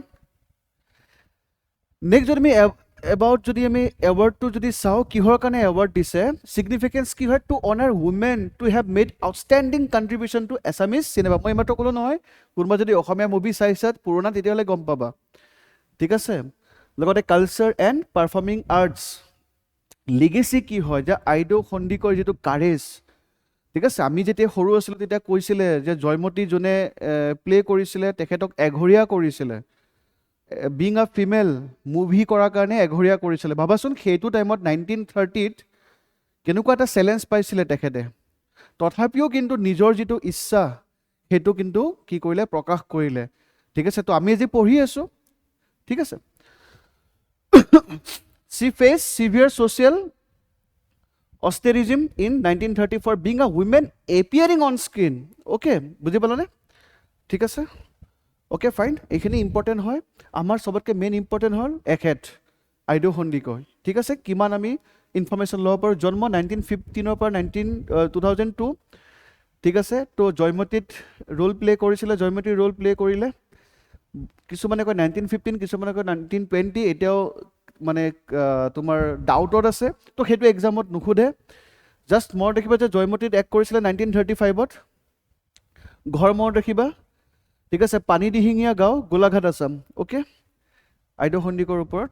নেক্সট যদি আমি এবাউট যদি আমি এৱাৰ্ডটো যদি চাওঁ, কিহৰ কাৰণে এৱাৰ্ড দিছে, ছিগনিফিকেঞ্চ কি হয়? To honour women to have made outstanding contribution to Assamese cinema. মই এইমাত্ৰ ক'লোঁ নহয়, কোনোবা যদি অসমীয়া মুভি চাইছা পুৰণা, তেতিয়াহ'লে গম পাবা, ঠিক আছে? লগতে culture and performing arts legacy কি হয়, যে আইডো সন্দিকৈ যিটো কাৰেজ, ঠিক আছে? আমি যেতিয়া সৰু আছিলোঁ তেতিয়া কৈছিলে যে জয়মতী যোনে প্লে কৰিছিলে তেখেতক এঘৰীয়া কৰিছিলে, বিং আ ফিমেল মুভি কৰাৰ কাৰণে এঘৰীয়া কৰিছিলে। ভাবাচোন সেইটো টাইমত 1930ত কেনেকুৱা এটা চেলেঞ্জ পাইছিলে তেখেতে। তথাপিও কিন্তু নিজৰ যিটো ইচ্ছা সেইটো কিন্তু কি কৰিলে, প্ৰকাশ কৰিলে, ঠিক আছে? তো আমি আজি পঢ়ি আছোঁ, ঠিক আছে? She faced severe social ostracism in 1930 for being a woman appearing on screen. Okay, বুজি পালানে? ঠিক আছে, অ'কে ফাইন। এইখিনি ইম্পৰ্টেণ্ট হয়। আমাৰ চবতকৈ মেইন ইম্পৰ্টেণ্ট হ'ল এখেত আইডো সন্দিকৈ, ঠিক আছে? কিমান আমি ইনফৰ্মেশ্যন ল'ব পাৰোঁ। জন্ম 1915 পৰা 2002, ঠিক আছে? তো জয়মতীত ৰোল প্লে কৰিছিলে, জয়মতীৰ ৰোল প্লে কৰিলে। কিছুমানে কয় 1915, কিছুমানে কয় 1920, এতিয়াও মানে তোমাৰ ডাউটত আছে, তো সেইটো এক্সামত নুসুধে। জাষ্ট মনত ৰাখিবা যে জয়মতীত এক্ট কৰিছিলে 1935ত। ঘৰ মনত ৰাখিবা, ঠিক আছে? পানীদিহিঙীয়া গাঁও, গোলাঘাট, আছাম। অ'কে, আইডো সন্দিকৈৰ ওপৰত।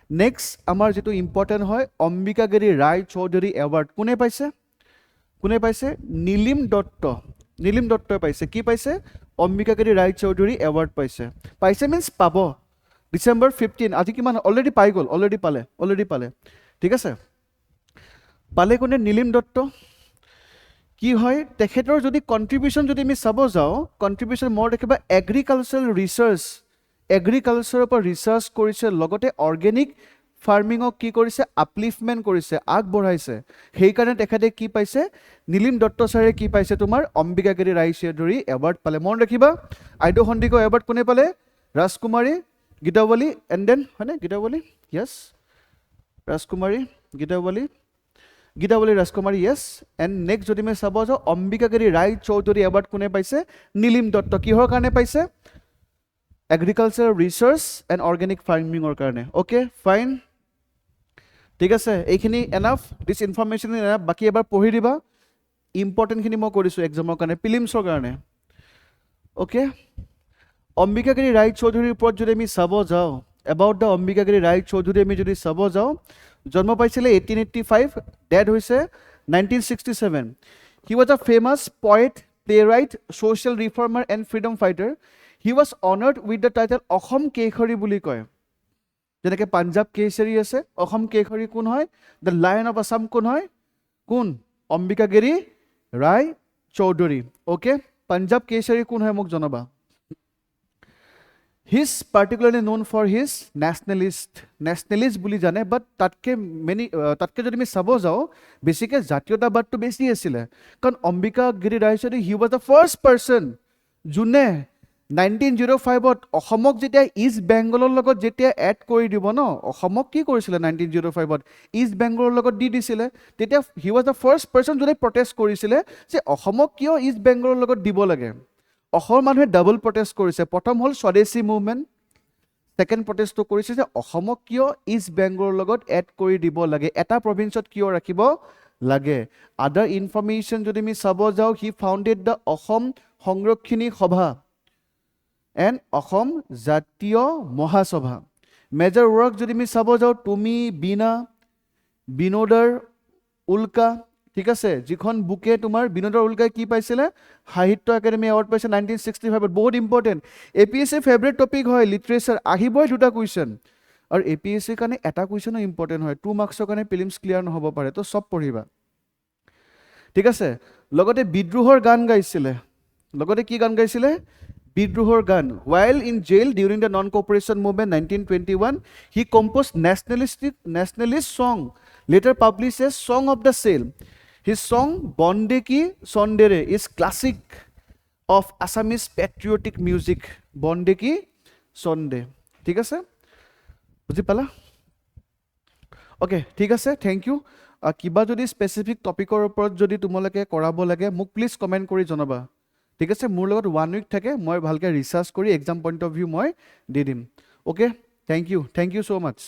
নেক্সট আমাৰ যিটো ইম্পৰ্টেণ্ট হয়, অম্বিকাগিৰি ৰায় চৌধুৰী এৱাৰ্ড কোনে পাইছে? কোনে পাইছে? নীলিম দত্ত। নীলিম দত্তই পাইছে। কি পাইছে? অম্বিকাগিৰি ৰায় চৌধুৰী এৱাৰ্ড পাইছে। পাইছে মিনছ পাব। ডিচেম্বৰ 15, আজি কিমান? অলৰেডি পাই গ'ল, অলৰেডি পালে, ঠিক আছে? পালে কোনে? নীলিম দত্ত। কি হয় তেখেতৰ যদি কণ্ট্ৰিবিউশ্যন যদি আমি চাব যাওঁ, কণ্ট্ৰিবিউশ্যন মনত ৰাখিবা, এগ্ৰিকালচাৰেল ৰিচাৰ্চ, এগ্ৰিকালচাৰৰ পৰা ৰিচাৰ্চ কৰিছে, লগতে অৰ্গেনিক ফাৰ্মিঙক কি কৰিছে? আপলিফমেণ্ট কৰিছে, আগবঢ়াইছে। সেইকাৰণে তেখেতে কি পাইছে? নীলিম দত্ত ছাৰে কি পাইছে? তোমাৰ অম্বিকাগিৰি ৰায় চৌধুৰী এৱাৰ্ড পালে। মনত ৰাখিবা, আইডো সন্দিকৈ এৱাৰ্ড কোনে পালে? ৰাজকুমাৰী, গীতাৱলী, এণ্ড দেন হয়নে গীতাৱলী? য়েছ, ৰাজকুমাৰী, গীতাৱলী ৰাজকুমাৰী, য়েছ। এণ্ড নেক্সট যদি আমি চাব যাওঁ, অম্বিকাগিৰি ৰায় চৌধুৰী এৱাৰ্ড কোনে পাইছে? নীলিম দত্ত। কিহৰ কাৰণে পাইছে? এগ্ৰিকালচাৰ ৰিচাৰ্চ এণ্ড অৰ্গেনিক ফাৰ্মিঙৰ কাৰণে। অ'কে ফাইন, ঠিক আছে? এইখিনি এনাফ, দিছ ইনফৰ্মেশ্যন এনাফ। বাকী এবাৰ পঢ়ি দিবা, ইম্পৰ্টেণ্টখিনি মই কৰিছোঁ এক্সামৰ কাৰণে, প্ৰিলিমছৰ কাৰণে। অ'কে, অম্বিকাগিৰি ৰায় চৌধুৰীৰ ওপৰত যদি আমি চাব যাওঁ, এবাউট দ্য অম্বিকাগিৰি ৰায় চৌধুৰী আমি যদি চাব যাওঁ, জন্ম পাইছিলে 1885, ডেড হৈছে 1967। He was a famous poet, playwright, social reformer and freedom fighter. He was honoured with the title Asom Keshari বুলি কয়। যেনেকৈ পাঞ্জাৱ কেশৰী আছে, অসম কেশৰী কোন হয়? দ্য লায়ন অফ আছাম কোন হয়? কোন? অম্বিকাগিৰি ৰায় চৌধুৰী। অ'কে, পাঞ্জাৱ কেশৰী কোন হয় মোক জনাবা। He is particularly known for his nationalist বুলি জানে, বাট তাতকৈ যদি আমি চাব যাওঁ, বেছিকৈ জাতীয়তাবাদটো বেছি আছিলে। কাৰণ Ambikagiri Roy Chowdhury he was the first person যোনে 1905ত অসমক যেতিয়া ইষ্ট বেংগলৰ লগত যেতিয়া এড কৰি দিব ন, অসমক কি কৰিছিলে 1905ত ইষ্ট বেংগলৰ লগত দি দিছিলে। তেতিয়া হি ৱাজ দ্য ফাৰ্ষ্ট পাৰ্চন যোনে প্ৰটেষ্ট কৰিছিলে যে অসমক কিয় ইষ্ট বেংগলৰ লগত দিব লাগে। অসমৰ মানুহে ডাবল প্ৰটেষ্ট কৰিছে। প্ৰথম হ'ল স্বদেশী মুভমেণ্ট, ছেকেণ্ড প্ৰটেষ্টটো কৰিছে যে অসমক কিয় ইষ্ট বেংগলৰ লগত এড কৰি দিব লাগে, এটা প্ৰভিন্সত কিয় ৰাখিব লাগে। আদাৰ ইনফৰমেশ্যন যদি আমি চাব যাওঁ, হি ফাউণ্ডেড দ্য অসম সংৰক্ষিণী সভা এণ্ড অসম জাতীয় মহাসভা। মেজৰ ৱৰ্ক যদি আমি চাব যাওঁ, তুমি বীণা বিনোদৰ উল্কা, ঠিক আছে, যিখন বুকে তোমাৰ বিনোদৰ উল্কাই কি পাইছিলে, সাহিত্য একাডেমি এৱাৰ্ড পাইছে 1965ত। বহুত ইম্পৰ্টেণ্ট, APSC ফেভৰেট টপিক হয় লিটাৰেচাৰ, আহিবই দুটা কুৱেশ্যন। আৰু APSCৰ কাৰণে এটা কুৱেশ্যনো ইম্পৰ্টেণ্ট হয়, 2 মাৰ্কছৰ কাৰণে প্ৰিলিমছ ক্লিয়াৰ নহ'ব পাৰে, তো চব পঢ়িবা, ঠিক আছে। লগতে বিদ্ৰোহৰ গান গাইছিলে, লগতে কি গান গাইছিলে, বিদ্ৰোহৰ গান। While in jail during the non-cooperation movement 1921, he composed nationalist song, later published as Song of the Sail. His song Bonde Ki Sondere is classic of Assamese patriotic music. Bonde Ki Sonde, ঠিক আছে, বুজি পালা? Okay, ঠিক আছে, thank U. কিবা যদি specific টপিকৰ ওপৰত যদি তোমালোকে কৰাব লাগে মোক প্লিজ কমেণ্ট কৰি জনাবা, ঠিক আছে। মোৰ লগত 1 উইক থাকে, মই ভালকৈ ৰিচাৰ্চ কৰি এক্সাম পইণ্ট অফ ভিউ মই দি দিম। Okay, thank you so' much.